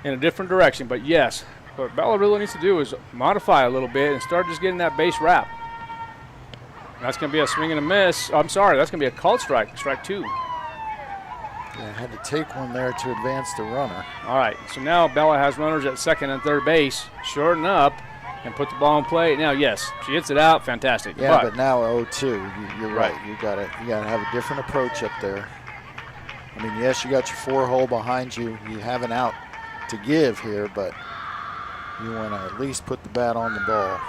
in a different direction. But, yes, what Bella really needs to do is modify a little bit and start just getting that base wrap. That's going to be a swing and a miss. I'm sorry, that's going to be a called strike, strike 2. Yeah, had to take one there to advance the runner. All right, so now Bella has runners at second and third base. Shorten up. and put the ball in play. Now, yes, she hits it out. Fantastic. Yeah, but now 0-2. You're right. You gotta have a different approach up there. I mean, yes, you got your 4-hole behind you. You have an out to give here, but you want to at least put the bat on the ball.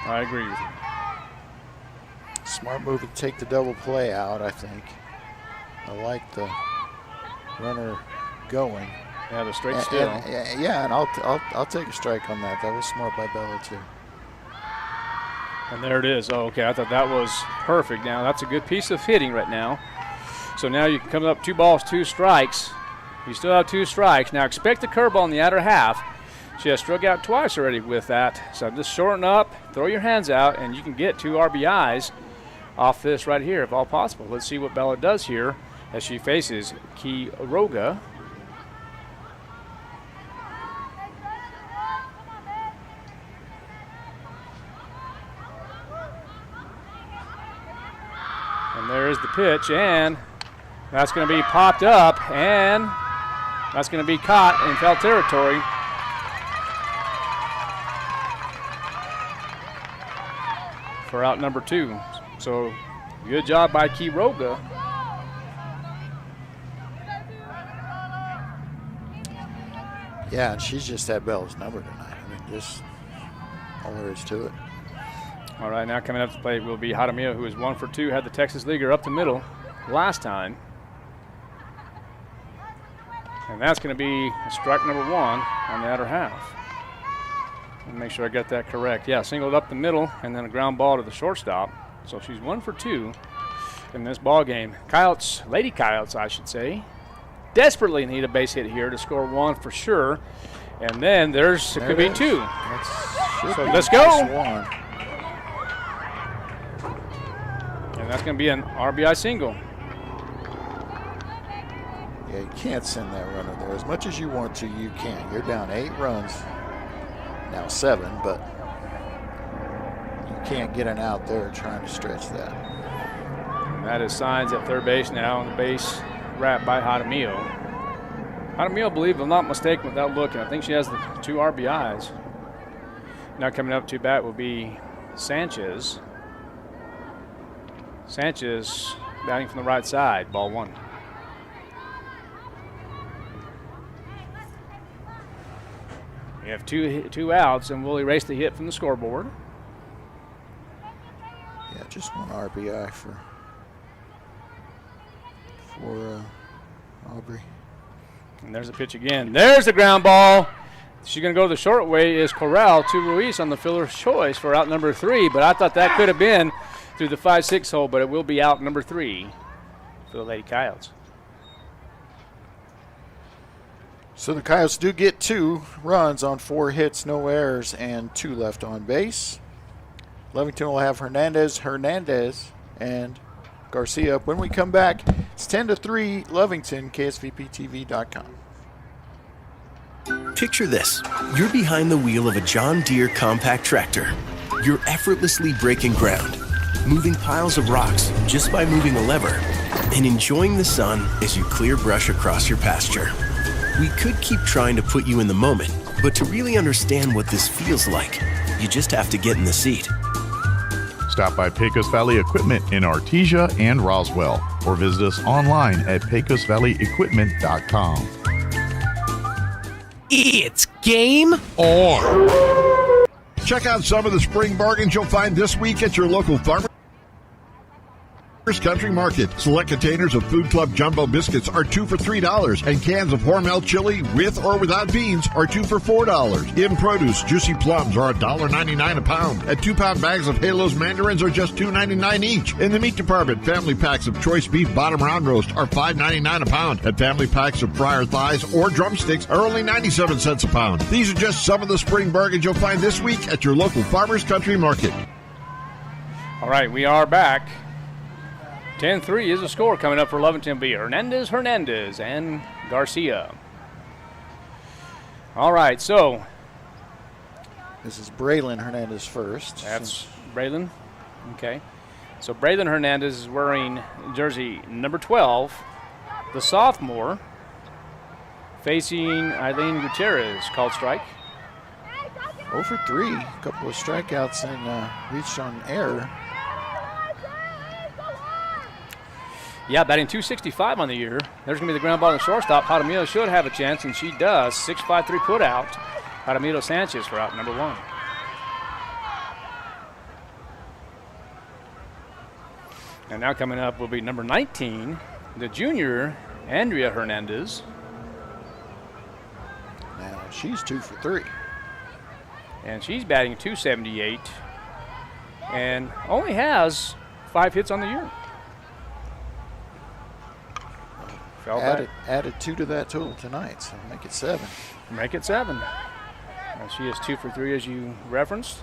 I agree with you. Smart move to take the double play out, I think. I like the runner going. Yeah, the straight steal. And I'll take a strike on that. That was smart by Bella too. And there it is. Oh, okay. I thought that was perfect. Now that's a good piece of hitting right now. So now you can come up 2 balls, 2 strikes. You still have 2 strikes. Now expect the curveball in the outer half. She has struck out twice already with that. So just shorten up, throw your hands out, and you can get 2 RBIs off this right here if all possible. Let's see what Bella does here as she faces Quiroga. And there's the pitch, and that's going to be popped up, and that's going to be caught in foul territory. For out number 2. So good job by Quiroga. Yeah, and she's just had Bella's number tonight. I mean, just all there is to it. All right, now coming up to the plate will be Jaramillo, who is 1 for 2, had the Texas Leaguer up the middle last time. And that's going to be strike number 1 on the outer half. Let me make sure I got that correct. Yeah, singled up the middle and then a ground ball to the shortstop. So she's 1 for 2 in this ball game. Lady Coyotes, I should say, desperately need a base hit here to score 1 for sure. And then it could be 2. So let's go. And that's going to be an RBI single. Yeah, you can't send that runner there. As much as you want to, you can't. You're down 8 runs. Now 7, but you can't get an out there trying to stretch that. And that is Signs at third base now on the base wrapped by Jaramillo. Jaramillo, I believe, if I'm not mistaken without looking, I think she has the 2 RBIs. Now coming up to bat will be Sanchez. Sanchez batting from the right side, ball 1. We have two outs, and we'll erase the hit from the scoreboard. Yeah, just 1 RBI for Aubrey. And there's a pitch again. There's the ground ball. She's going to go the short way is Corral to Ruiz on the fielder's choice for out number 3, but I thought that could have been through the 5-6 hole, but it will be out number 3 for the Lady Coyotes. So the Coyotes do get 2 runs on 4 hits, no errors, and 2 left on base. Lovington will have Hernandez, and Garcia up. When we come back, it's 10-3 Lovington, KSVPTV.com. Picture this. You're behind the wheel of a John Deere compact tractor. You're effortlessly breaking ground, moving piles of rocks just by moving a lever, and enjoying the sun as you clear brush across your pasture. We could keep trying to put you in the moment, but to really understand what this feels like, you just have to get in the seat. Stop by Pecos Valley Equipment in Artesia and Roswell, or visit us online at pecosvalleyequipment.com. It's game on. Check out some of the spring bargains you'll find this week at your local Farmers Country Market. Select containers of Food Club Jumbo Biscuits are 2 for $3, and cans of Hormel chili with or without beans are 2 for $4. In produce, juicy plums are $1.99 a pound, and 2-pound bags of Halos mandarins are just $2.99 each. In the meat department, family packs of choice beef bottom round roast are $5.99 a pound, and family packs of fryer thighs or drumsticks are only 97 cents a pound. These are just some of the spring bargains you'll find this week at your local Farmers Country Market. All right, we are back. 10-3 is the score coming up for Lovington B. Hernandez, and Garcia. All right, so. This is Braylon Hernandez first. That's Braylon. Okay. So Braylon Hernandez is wearing jersey number 12, the sophomore facing Eileen Gutierrez. Called strike. 0 for 3. A couple of strikeouts and reached on error. Yeah, batting .265 on the year. There's going to be the ground ball and shortstop. Jaramillo should have a chance, and she does. 6-5-3 put out. Jaramillo Sanchez for out number 1. And now coming up will be number 19, the junior, Andrea Hernandez. Now she's 2 for 3. And she's batting .278 and only has 5 hits on the year. Added 2 to that total tonight, so make it 7. Make it 7. And she is 2 for 3 as you referenced.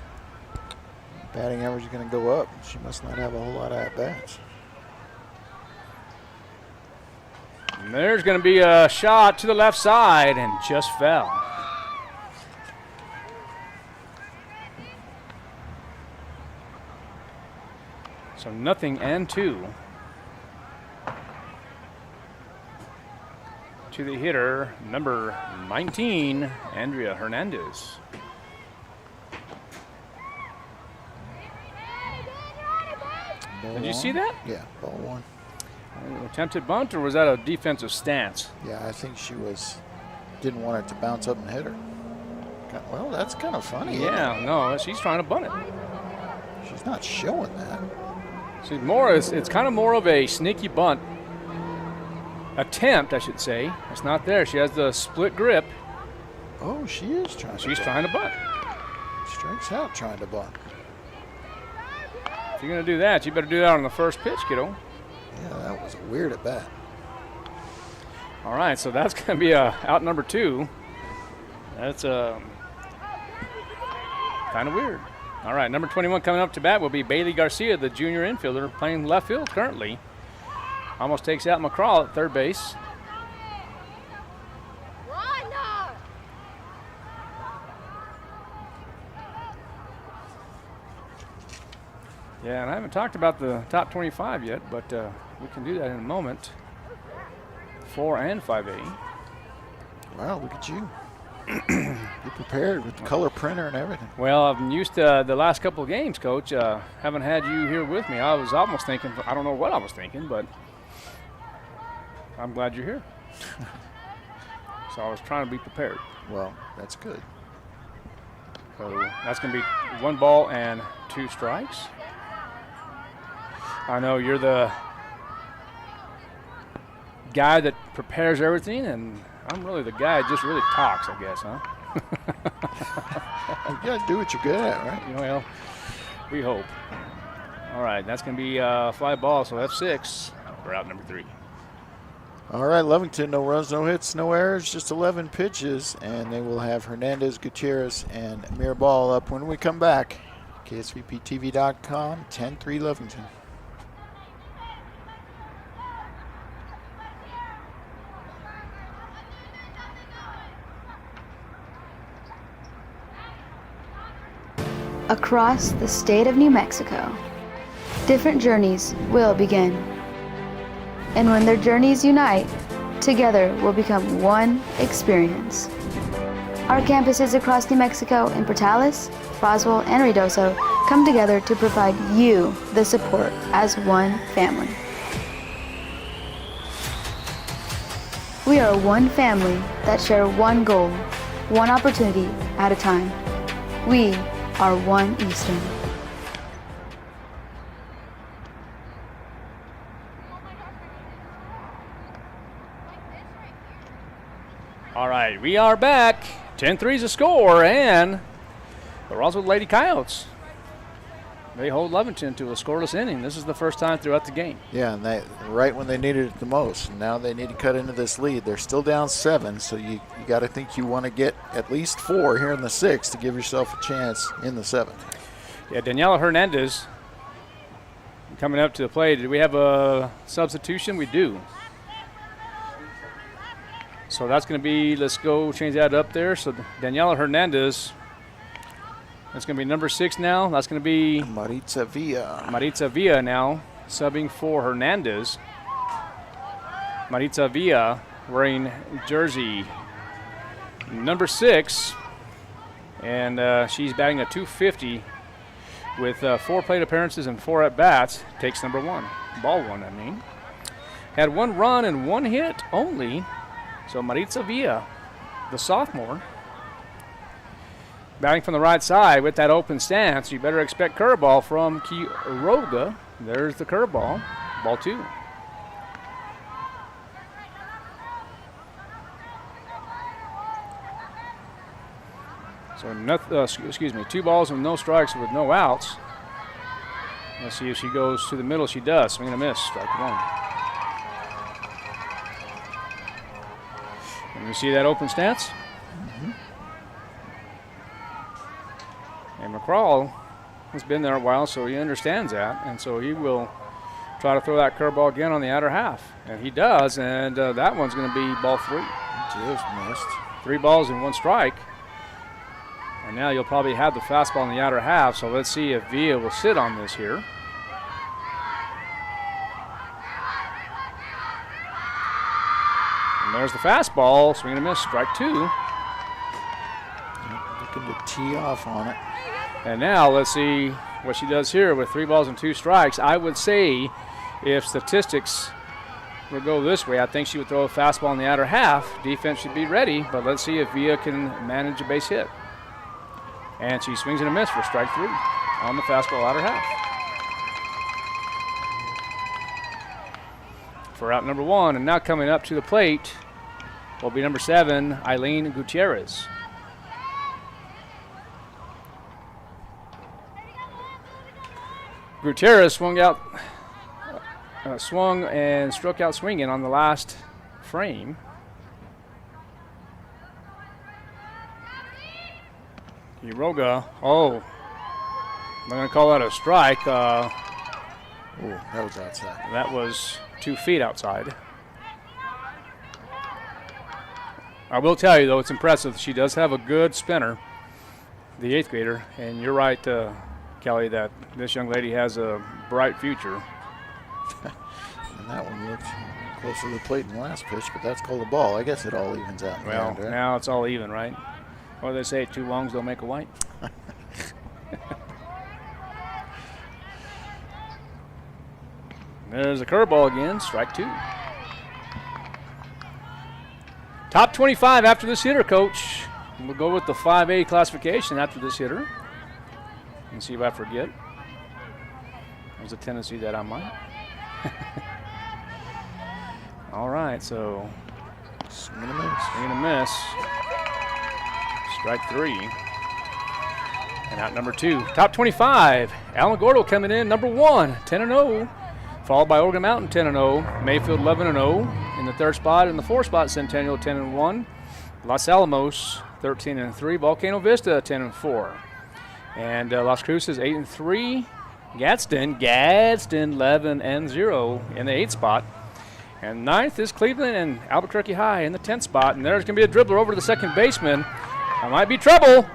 Batting average is going to go up. She must not have a whole lot of at-bats. And there's going to be a shot to the left side and just fell. So 0-2. To the hitter, number 19, Andrea Hernandez. Did you see that? Yeah, ball 1. Attempted bunt, or was that a defensive stance? Yeah, I think she didn't want it to bounce up and hit her. Well, that's kind of funny. Yeah, no, she's trying to bunt it. She's not showing that. It's kind of more of a sneaky bunt attempt, I should say. It's not there. She has the split grip. Oh, she is trying. She's trying to bunt. Strikes out trying to bunt. If you're going to do that, you better do that on the first pitch, kiddo. Yeah, that was a weird at bat. All right, so that's going to be out number 2. That's kind of weird. All right, number 21 coming up to bat will be Bailey Garcia, the junior infielder, playing left field currently. Almost takes out McCraw at third base. Yeah, and I haven't talked about the top 25 yet, but we can do that in a moment. 4 and 5A. Wow, look at you. You're prepared with the color printer and everything. Well, I'm used to the last couple of games, Coach. Haven't had you here with me. I was almost thinking, I don't know what I was thinking, but I'm glad you're here. So I was trying to be prepared. Well, that's good. So that's going to be 1 ball and 2 strikes. I know you're the guy that prepares everything, and I'm really the guy that just really talks, I guess, huh? You got to do what you're good at, right? Well, we hope. All right, that's going to be fly ball, so that's 6 for out number 3. All right, Lovington, no runs, no hits, no errors, just 11 pitches, and they will have Hernandez, Gutierrez, and Mirabal up when we come back. KSVPTV.com, 10-3 Lovington. Across the state of New Mexico, different journeys will begin. And when their journeys unite, together will become one experience. Our campuses across New Mexico in Portales, Roswell, and Ruidoso come together to provide you the support as one family. We are one family that share one goal, one opportunity at a time. We are one Eastern. All right, we are back. 10-3 is the score, and the Roswell Lady Coyotes, they hold Lovington to a scoreless inning. This is the first time throughout the game. Yeah, and right when they needed it the most. Now they need to cut into this lead. They're still down 7, so you got to think you want to get at least 4 here in the 6th to give yourself a chance in the 7th. Yeah, Daniela Hernandez coming up to the plate. Did we have a substitution? We do. So that's going to be, let's go change that up there. So Daniela Hernandez, that's going to be number 6 now. That's going to be Maritza Villa. Maritza Villa now, subbing for Hernandez. Maritza Villa wearing jersey number 6, and she's batting a .250 with 4 plate appearances and 4 at-bats. Takes number 1. Ball 1, I mean. Had 1 run and 1 hit only. So Maritza Villa, the sophomore, batting from the right side with that open stance. You better expect curveball from Quiroga. There's the curveball. Ball 2. So 2 balls and no strikes with no outs. Let's see if she goes to the middle. She does. Swing and a miss. Strike 1. And you see that open stance? Mm-hmm. And McCraw has been there a while, so he understands that. And so he will try to throw that curveball again on the outer half. And he does, and that one's going to be ball 3. Just missed. 3 balls and 1 strike. And now you'll probably have the fastball in the outer half, so let's see if Villa will sit on this here. And there's the fastball. Swing and a miss. Strike 2. Looking to tee off on it. And now let's see what she does here with 3 balls and 2 strikes. I would say if statistics would go this way, I think she would throw a fastball in the outer half. Defense should be ready, but let's see if Villa can manage a base hit. And she swings and a miss for strike 3 on the fastball outer half. For out number 1, and now coming up to the plate will be number 7, Eileen Gutierrez. Gutierrez swung and struck out swinging on the last frame. Quiroga, I'm going to call that a strike. That was outside. That was 2 feet outside. I will tell you, though, it's impressive. She does have a good spinner, the 8th grader, and you're right, Kelly, that this young lady has a bright future. And that one looked closer to the plate than the last pitch, but that's called a ball. I guess it all evens out. Well, now it's all even, right? What do they say, 2 longs don't make a white? There's a curveball again, strike 2. Top 25 after this hitter, Coach. We'll go with the 5A classification after this hitter. And see if I forget. There's a tendency that I might. All right, so swing and a miss. Swing and a miss. Strike 3. And out number 2. Top 25. Alan Gordo coming in number 1, 10-0. Followed by Oregon Mountain 10-0. Mayfield 11-0. In the 3rd spot. In the 4th spot, Centennial 10-1. Los Alamos 13-3. Volcano Vista 10-4. And Las Cruces 8-3. Gadsden 11-0 in the 8th spot. And 9th is Cleveland and Albuquerque High in the 10th spot. And there's going to be a dribbler over to the second baseman. That might be trouble.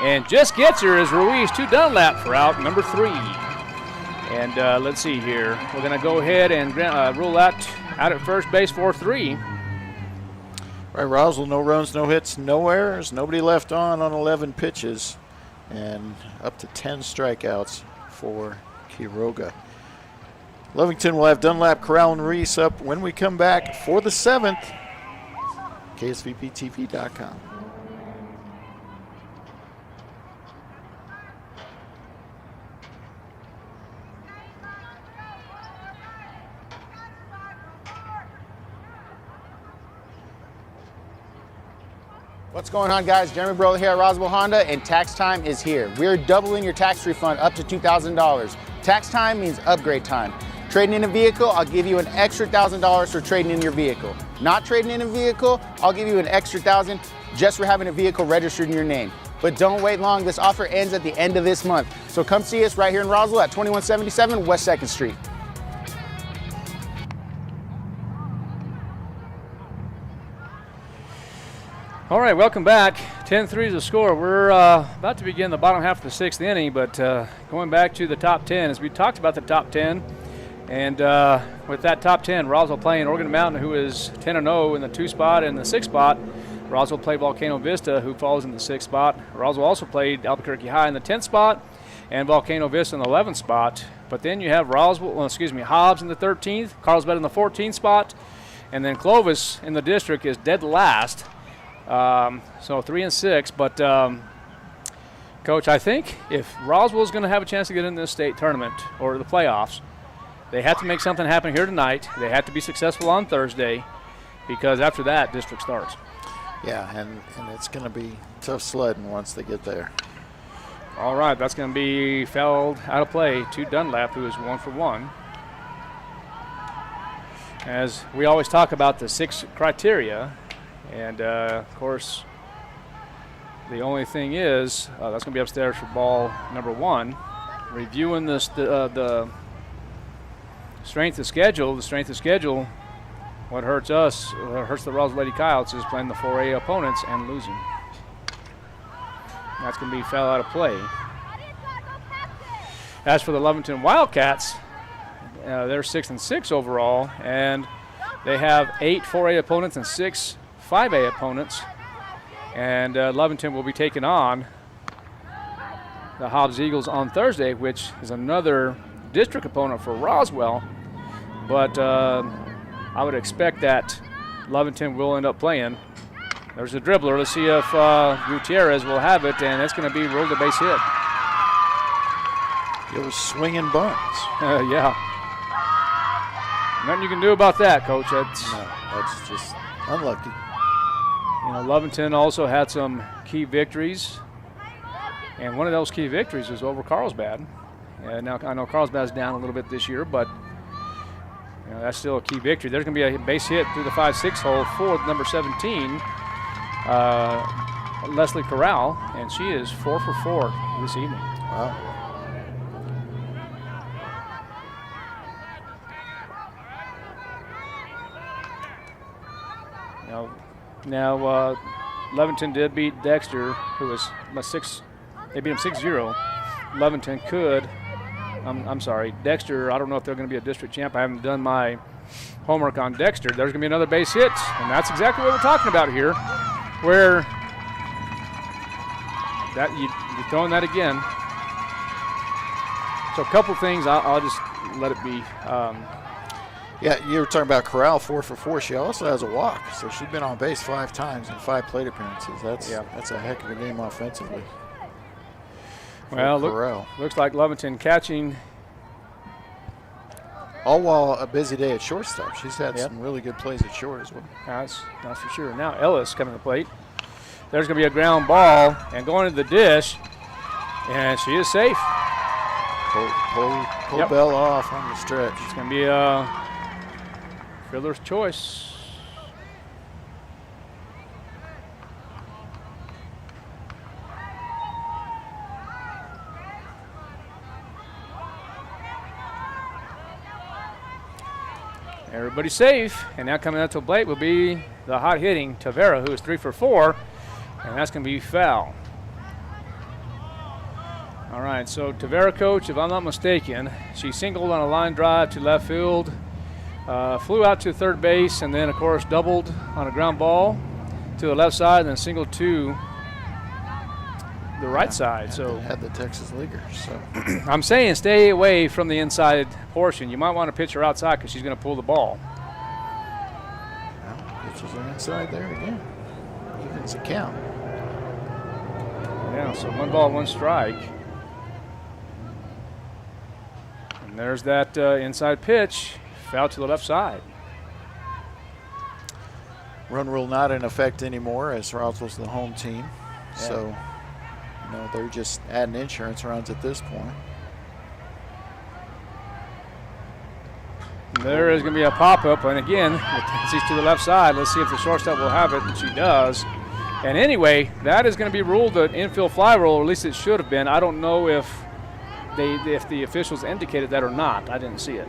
And just gets her is Ruiz to Dunlap for out number 3. And let's see here. We're going to go ahead and rule that out at first base for 3. Right, Roswell, no runs, no hits, no errors. Nobody left on 11 pitches. And up to 10 strikeouts for Quiroga. Lovington will have Dunlap, Corral, and Reese up when we come back for the 7th. KSVPTV.com. What's going on, guys? Jeremy Brola here at Roswell Honda, and tax time is here. We're doubling your tax refund up to $2,000. Tax time means upgrade time. Trading in a vehicle, I'll give you an extra $1,000 for trading in your vehicle. Not trading in a vehicle, I'll give you an extra $1,000 just for having a vehicle registered in your name. But don't wait long. This offer ends at the end of this month. So come see us right here in Roswell at 2177 West 2nd Street. All right, welcome back. 10-3 is the score. We're about to begin the bottom half of the 6th inning, but going back to the top 10, as we talked about the top 10, and with that top 10, Roswell playing Oregon Mountain, who is 10-0 in the 2 spot and the 6 spot. Roswell played Volcano Vista, who falls in the 6th spot. Roswell also played Albuquerque High in the 10th spot and Volcano Vista in the 11th spot. But then you have Hobbs in the 13th, Carlsbad in the 14th spot, and then Clovis in the district is dead last. So 3 and 6. But, Coach, I think if Roswell's going to have a chance to get in this state tournament or the playoffs, they have to make something happen here tonight. They have to be successful on Thursday, because after that, district starts. Yeah, and it's going to be tough sledding once they get there. All right, that's going to be fouled out of play to Dunlap, who is 1 for 1. As we always talk about the 6 criteria, and of course, the only thing is that's going to be upstairs for ball number 1. Reviewing the strength of schedule. The strength of schedule, what hurts us, hurts the Roswell Lady Coyotes, is playing the 4A opponents and losing. That's going to be foul out of play. As for the Lovington Wildcats, they're 6 and 6 overall, and they have 8 4A opponents and 6 5A opponents. And Lovington will be taking on the Hobbs Eagles on Thursday, which is another district opponent for Roswell. But I would expect that Lovington will end up playing. There's a dribbler. Let's see if Gutierrez will have it, and it's going to be ruled a base hit. It was swinging buns. Yeah. Nothing you can do about that, Coach. That's just unlucky. You know, Lovington also had some key victories, and one of those key victories was over Carlsbad. And now I know Carlsbad's down a little bit this year, but you know, that's still a key victory. There's going to be a base hit through the 5-6 hole for number 17, Leslie Corral, and she is 4 for 4 this evening. Wow. Now Lovington did beat Dexter, who was 6. They beat him 6-0. Lovington could. I'm sorry, Dexter. I don't know if they're going to be a district champ. I haven't done my homework on Dexter. There's going to be another base hit, and that's exactly what we're talking about here, where that you're throwing that again. So a couple things. I'll just let it be. Yeah, you were talking about Corral, 4 for 4. She also has a walk, so she's been on base 5 times in 5 plate appearances. That's a heck of a game offensively. Well, looks like Lovington catching. All while a busy day at shortstop. She's had some really good plays at short as well. That's for sure. Now Ellis coming to the plate. There's going to be a ground ball and going to the dish, and she is safe. Pull Bell off on the stretch. It's going to be a fielder's choice. Everybody's safe, and now coming out to the plate will be the hot hitting Tavera, who is 3 for 4, and that's going to be foul. All right, so Tavera, Coach, if I'm not mistaken, she singled on a line drive to left field, flew out to third base, and then, of course, doubled on a ground ball to the left side, and then singled to the right side. So had the Texas Leaguers. So I'm saying stay away from the inside portion. You might want to pitch her outside because she's going to pull the ball. Well, pitches her inside there again. Evens the count. Yeah, so 1 ball, 1 strike. And there's that inside pitch, foul to the left side. Run rule not in effect anymore as Roswell's the home team. Yeah. So, you know, they're just adding insurance runs at this point. There is going to be a pop-up, and again, the tendency's to the left side. Let's see if the shortstop will have it, and she does. And anyway, that is going to be ruled an infield fly roll, or at least it should have been. I don't know if the officials indicated that or not. I didn't see it.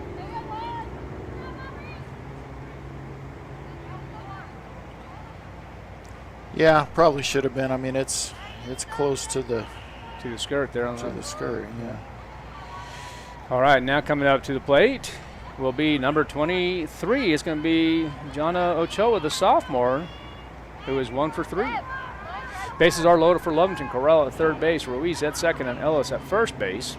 Yeah, probably should have been. I mean, it's close to the skirt there. To the skirt, yeah. All right, now coming up to the plate will be number 23. It's going to be Jonna Ochoa, the sophomore. who is 1 for 3. Bases are loaded for Lovington. Corral at third base, Ruiz at second, and Ellis at first base.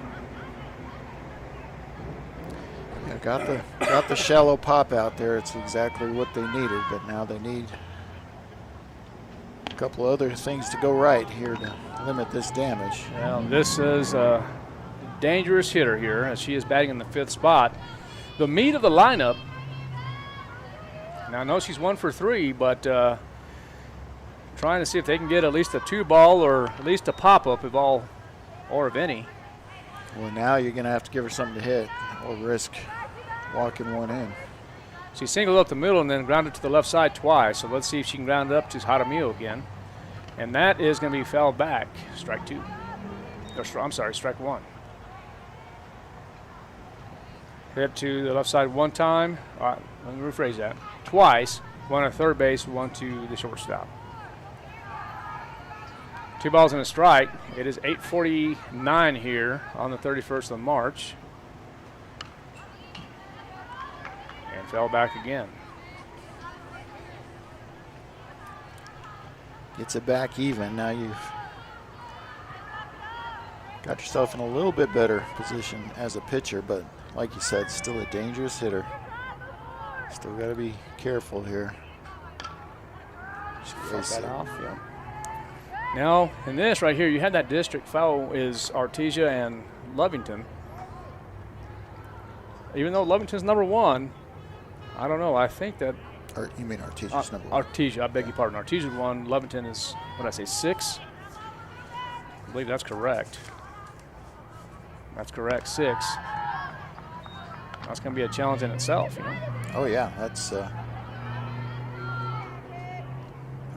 Yeah, got the shallow pop out there. It's exactly what they needed, but now they need a couple other things to go right here to limit this damage. Well, this is a dangerous hitter here as she is batting in the 5th spot. The meat of the lineup. Now I know she's 1 for 3, but trying to see if they can get at least a 2-ball or at least a pop-up of all, or of any. Well, now you're going to have to give her something to hit or risk walking one in. She singled up the middle and then grounded to the left side twice. So let's see if she can ground it up to Jaramillo again. And that is going to be fouled back. Strike 2. Or, I'm sorry, strike 1. Hit to the left side one time. Let me rephrase that. Twice. 1 at third base, 1 to the shortstop. 2 balls and a strike. It is 8:49 here on the 31st of March. And fell back again. Gets it back even. Now you've got yourself in a little bit better position as a pitcher, but like you said, still a dangerous hitter. Still got to be careful here. Fuck that off, yeah. Now, in this right here, you had that district foul is Artesia and Lovington. Even though Lovington's number 1, I don't know. I think that. You mean Artesia's number 1? Artesia, I beg your pardon. Artesia's 1. Lovington is, what did I say, 6? I believe that's correct. That's correct, 6. That's going to be a challenge in itself, you know. Oh yeah, that's.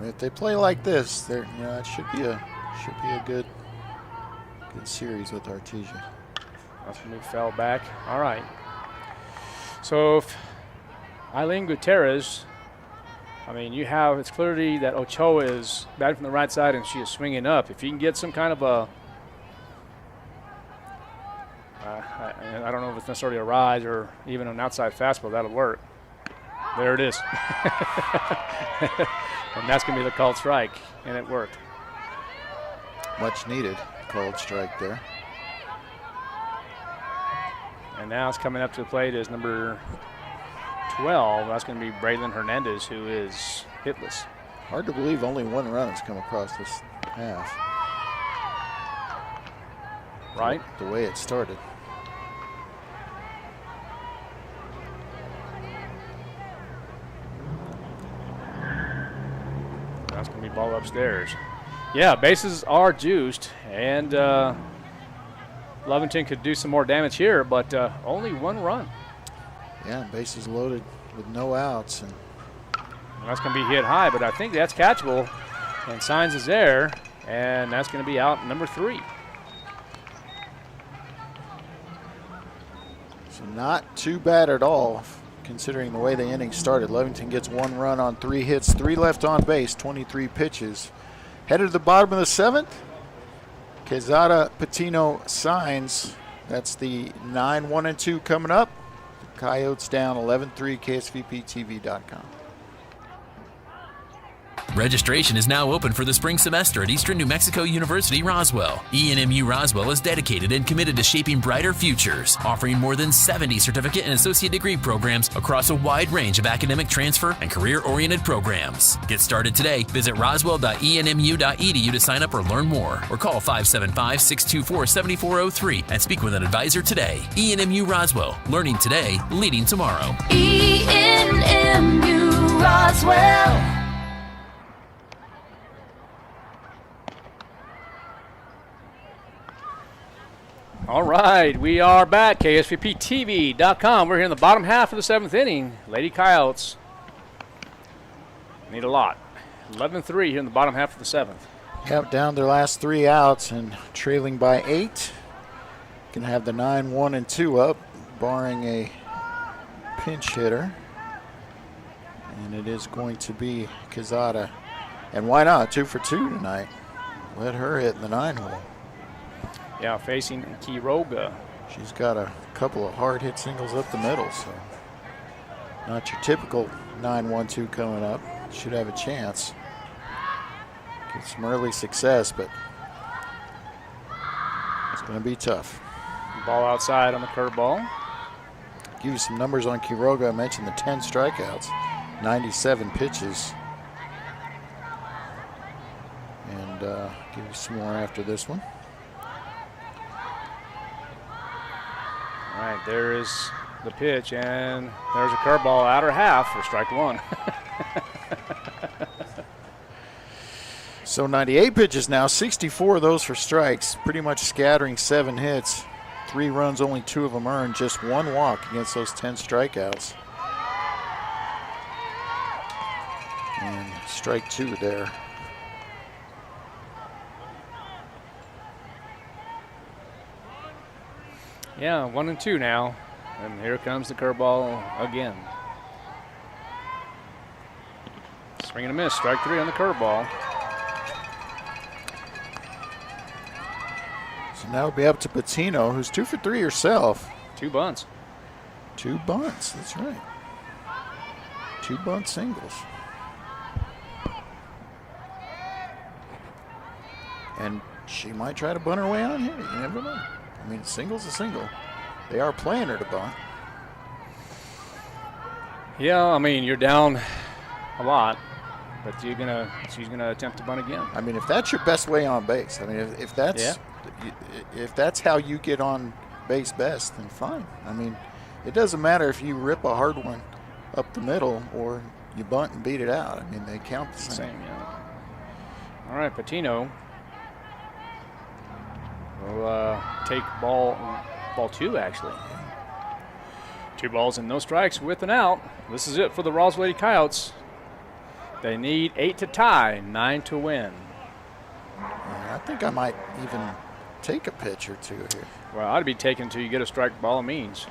If they play like this, it should be a good series with Artesia. That's going to be foul back. All right. So if Eileen Gutierrez, I mean, it's clearly that Ochoa is batting from the right side and she is swinging up. If you can get some kind of a, I don't know if it's necessarily a rise or even an outside fastball, that'll work. There it is. And that's going to be the called strike, and it worked. Much needed called strike there. And now it's coming up to the plate is number 12. That's going to be Braylon Hernandez, who is hitless. Hard to believe only 1 run has come across this half. Right? The way it started. That's going to be ball upstairs. Yeah, bases are juiced, and Lovington could do some more damage here, but only 1 run. Yeah, bases loaded with no outs. And that's going to be hit high, but I think that's catchable, and Signs is there, and that's going to be out number 3. So not too bad at all, considering the way the inning started. Lovington gets 1 run on 3 hits, 3 left on base, 23 pitches. Headed to the bottom of the 7th, Quezada, Patino, Signs. That's the 9-1-2 coming up. The Coyotes down 11-3, KSVPTV.com. Registration is now open for the spring semester at Eastern New Mexico University, Roswell. ENMU Roswell is dedicated and committed to shaping brighter futures, offering more than 70 certificate and associate degree programs across a wide range of academic transfer and career-oriented programs. Get started today. Visit roswell.enmu.edu to sign up or learn more, or call 575-624-7403 and speak with an advisor today. ENMU Roswell, learning today, leading tomorrow. ENMU Roswell. All right, we are back. KSVPTV.com. We're here in the bottom half of the 7th inning. Lady Coyotes need a lot. 11-3 here in the bottom half of the 7th. Yep, down their last 3 outs and trailing by 8. Can have the 9-1-2 up, barring a pinch hitter. And it is going to be Quezada. And why not? 2 for 2 tonight. Let her hit in the 9-hole. Yeah, facing Quiroga. She's got a couple of hard hit singles up the middle, so not your typical 9-1-2 coming up. Should have a chance. Get some early success, but it's going to be tough. Ball outside on the curveball. Give you some numbers on Quiroga. I mentioned the 10 strikeouts, 97 pitches. And give you some more after this one. All right, there is the pitch, and there's a curveball outer half for strike one. So 98 pitches now, 64 of those for strikes, pretty much scattering 7 hits. 3 runs, only 2 of them earned, just 1 walk against those 10 strikeouts. And strike 2 there. Yeah, 1-2 now. And here comes the curveball again. Swing and a miss, strike 3 on the curveball. So now it'll be up to Patino, who's 2 for 3 herself. 2 bunts. 2 bunts, that's right. 2 bunt singles. And she might try to bunt her way on here. You never know. I mean, single's a single. They are playing her to bunt. Yeah, I mean, you're down a lot, but she's gonna attempt to bunt again. I mean, if that's your best way on base, I mean, if that's how you get on base best, then fine. I mean, it doesn't matter if you rip a hard one up the middle or you bunt and beat it out. I mean, they count the same. Yeah. All right, Patino will take ball 2, actually. 2 balls and no strikes with an out. This is it for the Roswell Lady Coyotes. They need 8 to tie, 9 to win. Yeah, I think I might even take a pitch or 2 here. Well, I'd be taking until you get a strike by all means.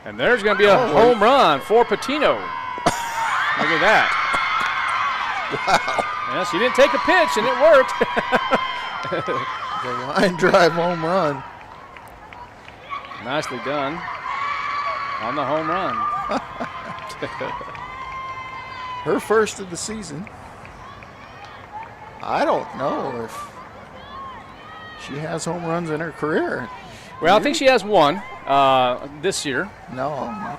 And there's going to be a home run for Patino. Look at that. Wow. Yes, he didn't take a pitch, and it worked. The line drive home run. Nicely done on the home run. Her first of the season. I don't know if she has home runs in her career. Well, I think she has 1 this year. No.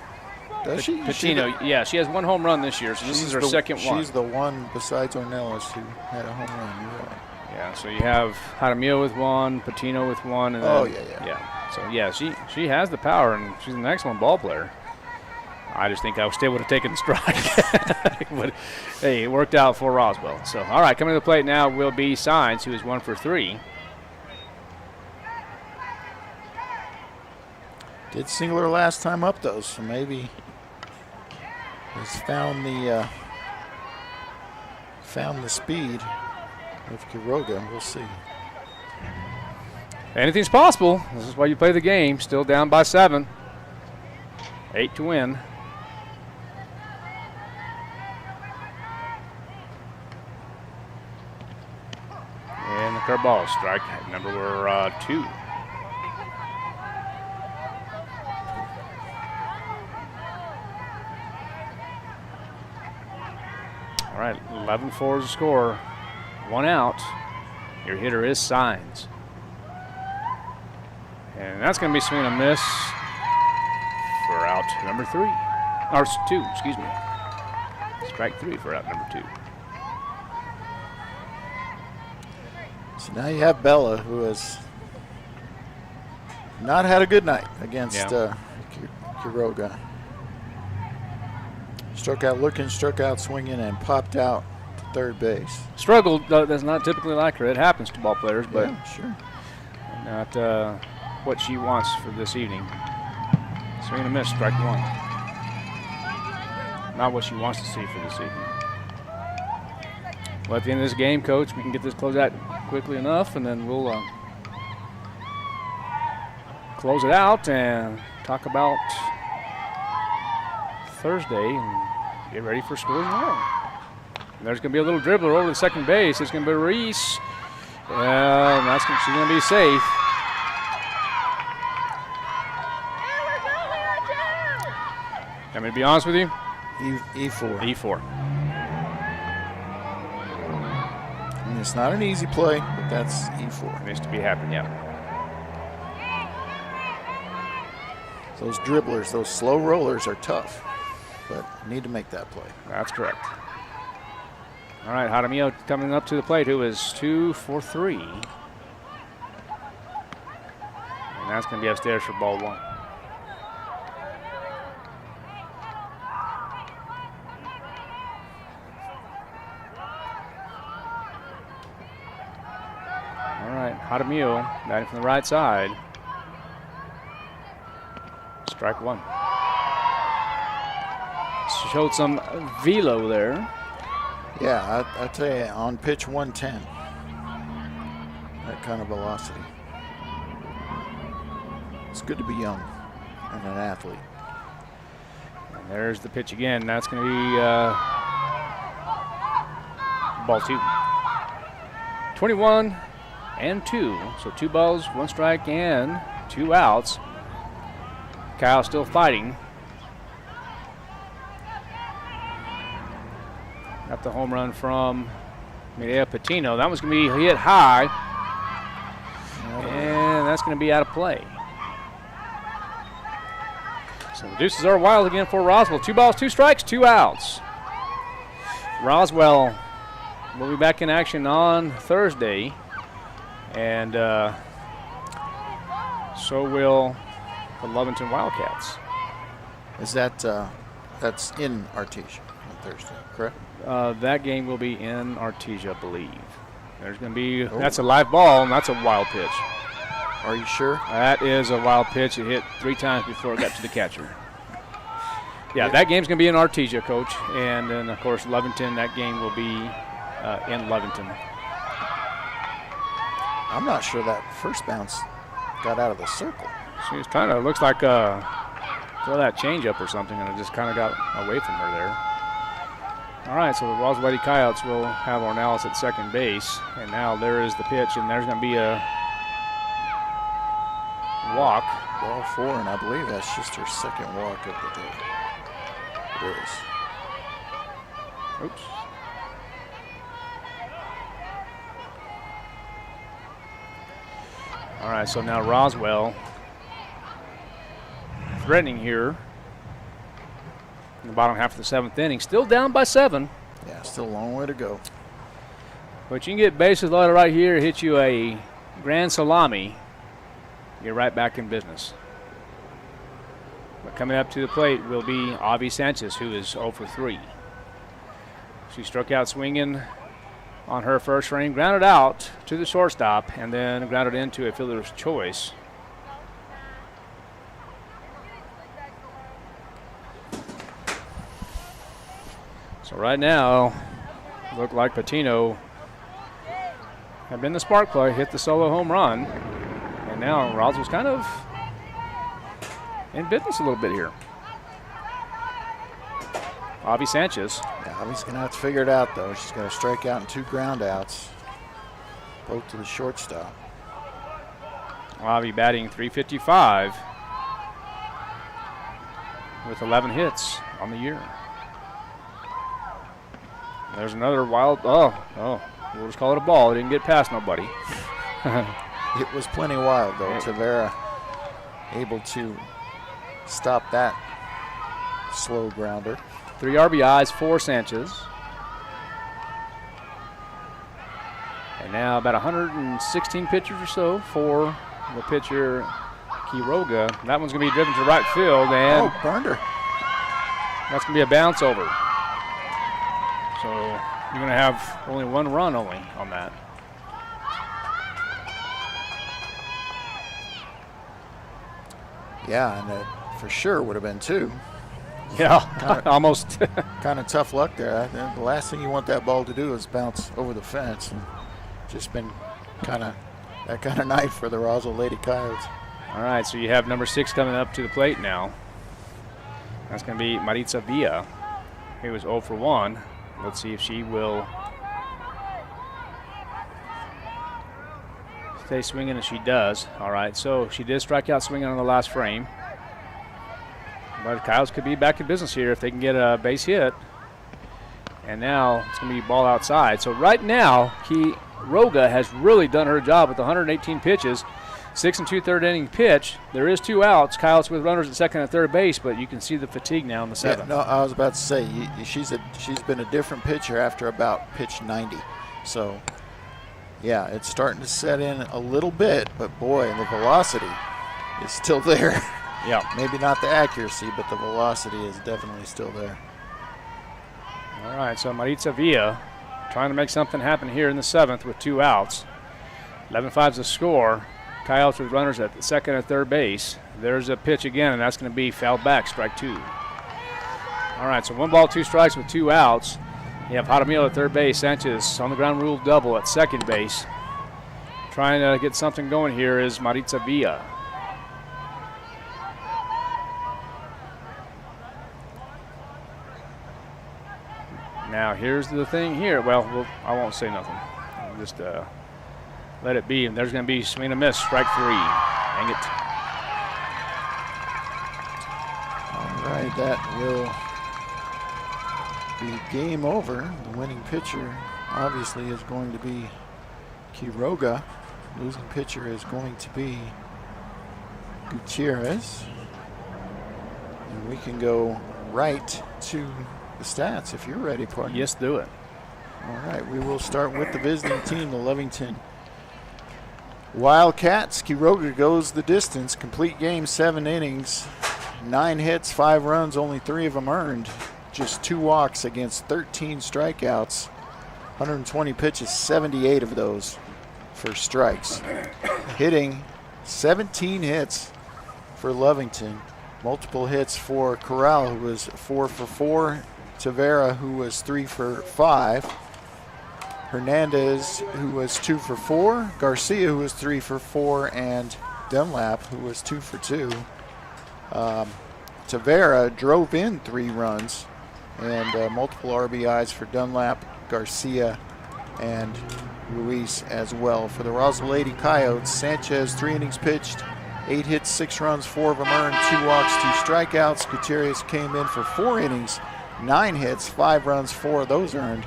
Does she? Patino, yeah, she has 1 home run this year, so this is her second one. She's the one besides Ornelas who had a home run. You're right. Yeah, so you have Jaramillo with 1, Patino with 1. And then, yeah. So, yeah, she has the power, and she's an excellent ball player. I just think I still would have taken the strike. But, hey, it worked out for Roswell. So, all right, coming to the plate now will be Signs, who is 1 for 3. Did single her last time up, though, so maybe has found the speed of Quiroga. We'll see. Anything's possible. This is why you play the game. Still down by 7. 8 to win. And the curveball, strike number 2. All right, 11-4 is the score. 1 out. Your hitter is Signs. And that's going to be swing and a miss for out number 3. Or 2, excuse me. Strike 3 for out number 2. So now you have Bella, who has not had a good night against Quiroga. Struck out looking, struck out swinging, and popped out to third base. Struggled, that's not typically like her. It happens to ball players, but sure. Not what she wants for this evening. Swing and a miss, strike 1. Not what she wants to see for this evening. Well, at the end of this game, Coach, we can get this closed out quickly enough, and then we'll close it out and talk about Thursday and get ready for school tomorrow. And there's going to be a little dribbler over to second base. It's going to be Reese. She's going to be safe. I'm going to be honest with you. E4. E4. And It's not an easy play, but that's E4. Needs to be happening, yeah. Those dribblers, those slow rollers are tough, but need to make that play. That's correct. All right, Jaramillo coming up to the plate, who is 2 for 3. And that's going to be upstairs for ball 1. All right, Jaramillo batting from the right side. Strike 1. Showed some velo there. Yeah, I tell you, on pitch 110, that kind of velocity. It's good to be young and an athlete. And there's the pitch again. That's going to be ball 2. 21 and 2. So 2 balls, 1 strike, and 2 outs. Kyle still fighting. Got the home run from Mireya Patino. That one's going to be hit high. And that's going to be out of play. So the deuces are wild again for Roswell. 2 balls, 2 strikes, 2 outs. Roswell will be back in action on Thursday. And so will the Lovington Wildcats. Is that that's in Artesia on Thursday, correct? That game will be in Artesia, I believe. There's going to be, that's a live ball, and that's a wild pitch. Are you sure? That is a wild pitch. It hit 3 times before it got to the catcher. Yeah, that game's going to be in Artesia, Coach. And then, of course, Lovington, that game will be in Lovington. I'm not sure that first bounce got out of the circle. She was trying to, looks like throw that changeup or something, and it just kind of got away from her there. All right, so the Roswell Lady Coyotes will have Ornelas at second base. And now there is the pitch, and there's going to be a walk. Ball 4, and I believe that's just her second walk of the day. It is. Oops. All right, so now Roswell threatening here in the bottom half of the 7th inning. Still down by 7. Yeah, still a long way to go. But you can get bases loaded right here, hit you a grand salami, you're right back in business. But coming up to the plate will be Avi Sanchez, who is 0 for 3. She struck out swinging on her first frame, grounded out to the shortstop, and then grounded into a fielder's choice. So right now, look like Patino had been the spark play, hit the solo home run, and now Roswell's kind of in business a little bit here. Avi Sanchez. Yeah, Avi's going to have to figure it out, though. She's going to strike out in 2 ground outs, both to the shortstop. Avi batting .355 with 11 hits on the year. There's another wild, we'll just call it a ball. It didn't get past nobody. It was plenty wild, though. Tavera able to stop that slow grounder. 3 RBIs for Sanchez. And now about 116 pitches or so for the pitcher Quiroga. That one's going to be driven to right field, and burned her. That's going to be a bounce over. So you're going to have only 1 run only on that. Yeah, and it for sure would have been 2. Yeah, almost. Kind of tough luck there. The last thing you want that ball to do is bounce over the fence. And just been that kind of night for the Roswell Lady Coyotes. All right, so you have number 6 coming up to the plate now. That's going to be Maritza Villa, who was 0 for 1. Let's see if she will stay swinging, and she does. All right, so she did strike out swinging on the last frame. But the Coyotes could be back in business here if they can get a base hit. And now it's going to be ball outside. So right now, Roga has really done her job with 118 pitches, 6 2/3 inning pitch. There is 2 outs. Coyotes with runners at second and third base, but you can see the fatigue now in the 7th. Yeah, no, I was about to say she's been a different pitcher after about pitch 90. So, yeah, it's starting to set in a little bit, but boy, the velocity is still there. Yeah. Maybe not the accuracy, but the velocity is definitely still there. All right, so Maritza Villa trying to make something happen here in the 7th with 2 outs. 11-5's the score. Coyotes with runners at the second and third base. There's a pitch again, and that's going to be fouled back, strike 2. All right, so 1 ball, 2 strikes with 2 outs. You have Jaramillo at third base. Sanchez on the ground rule double at second base. Trying to get something going here is Maritza Villa. Now, here's the thing here. Well, I won't say nothing. I'll just let it be. And there's going to be swing and a miss, strike 3. Dang it. All right, that will be game over. The winning pitcher obviously is going to be Quiroga. Losing pitcher is going to be Gutierrez. And we can go right to the stats if you're ready, partner. Yes, do it. All right, we will start with the visiting team, the Lovington Wildcats. Quiroga goes the distance. Complete game, 7 innings, 9 hits, 5 runs, only 3 of them earned. Just 2 walks against 13 strikeouts. 120 pitches, 78 of those for strikes. Hitting 17 hits for Lovington. Multiple hits for Corral, who was 4 for 4. Tavera, who was 3 for 5. Hernandez, who was 2 for 4. Garcia, who was 3 for 4. And Dunlap, who was 2 for 2. Tavera drove in 3 runs and multiple RBIs for Dunlap, Garcia, and Ruiz as well. For the Roswell Lady Coyotes, Sanchez, 3 innings pitched, 8 hits, 6 runs, 4 of them earned, 2 walks, 2 strikeouts. Gutierrez came in for 4 innings, 9 hits, 5 runs, 4 of those earned,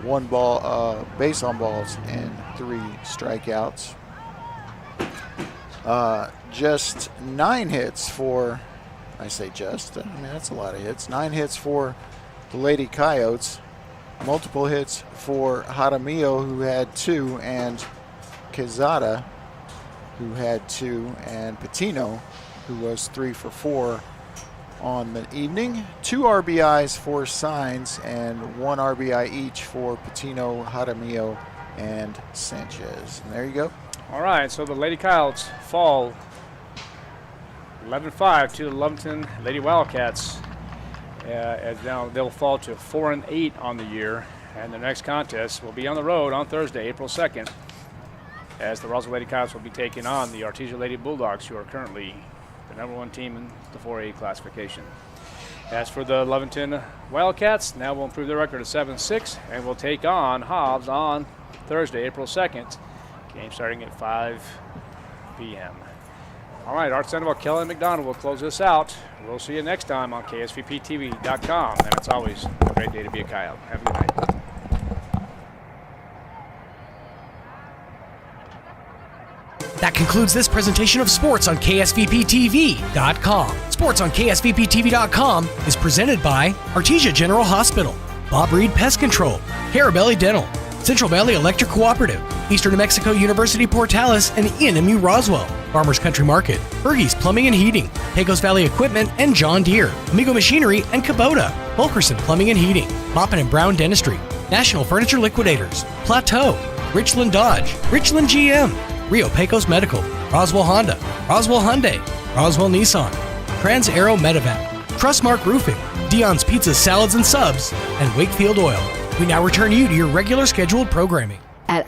1 ball, base on balls, and 3 strikeouts. Just 9 hits for, I say just, I mean that's a lot of hits. 9 hits for the Lady Coyotes. Multiple hits for Jaramillo, who had 2, and Quezada, who had 2, and Patino, who was 3 for 4 on the evening. 2 RBIs for Signs and 1 RBI each for Patino, Jaramillo, and Sanchez. And there you go. All right, so the Lady Coyotes fall 11-5 to the Lovington Lady Wildcats. As now they'll fall to 4-8 on the year, and the next contest will be on the road on Thursday, April 2nd, as the Roswell Lady Coyotes will be taking on the Artesia Lady Bulldogs, who are currently the #1 team in the 4A classification. As for the Lovington Wildcats, now will improve their record to 7-6, and will take on Hobbs on Thursday, April 2nd. Game starting at 5 p.m. All right, Art Sandoval, Kelly McDonald will close this out. We'll see you next time on KSVPTV.com. And it's always a great day to be a Coyote. Have a good night. That concludes this presentation of Sports on KSVPTV.com. Sports on KSVPTV.com is presented by Artesia General Hospital, Bob Reed Pest Control, Carabelli Dental, Central Valley Electric Cooperative, Eastern New Mexico University Portales, and ENMU Roswell, Farmers Country Market, Bergey's Plumbing and Heating, Pecos Valley Equipment and John Deere, Amigo Machinery and Kubota, Fulkerson Plumbing and Heating, Maupin and Brown Dentistry, National Furniture Liquidators, Plateau, Richland Dodge, Richland GM, Rio Pecos Medical, Roswell Honda, Roswell Hyundai, Roswell Nissan, Trans Aero Medevac, Trustmark Roofing, Dion's Pizza Salads and Subs, and Wakefield Oil. We now return you to your regular scheduled programming. At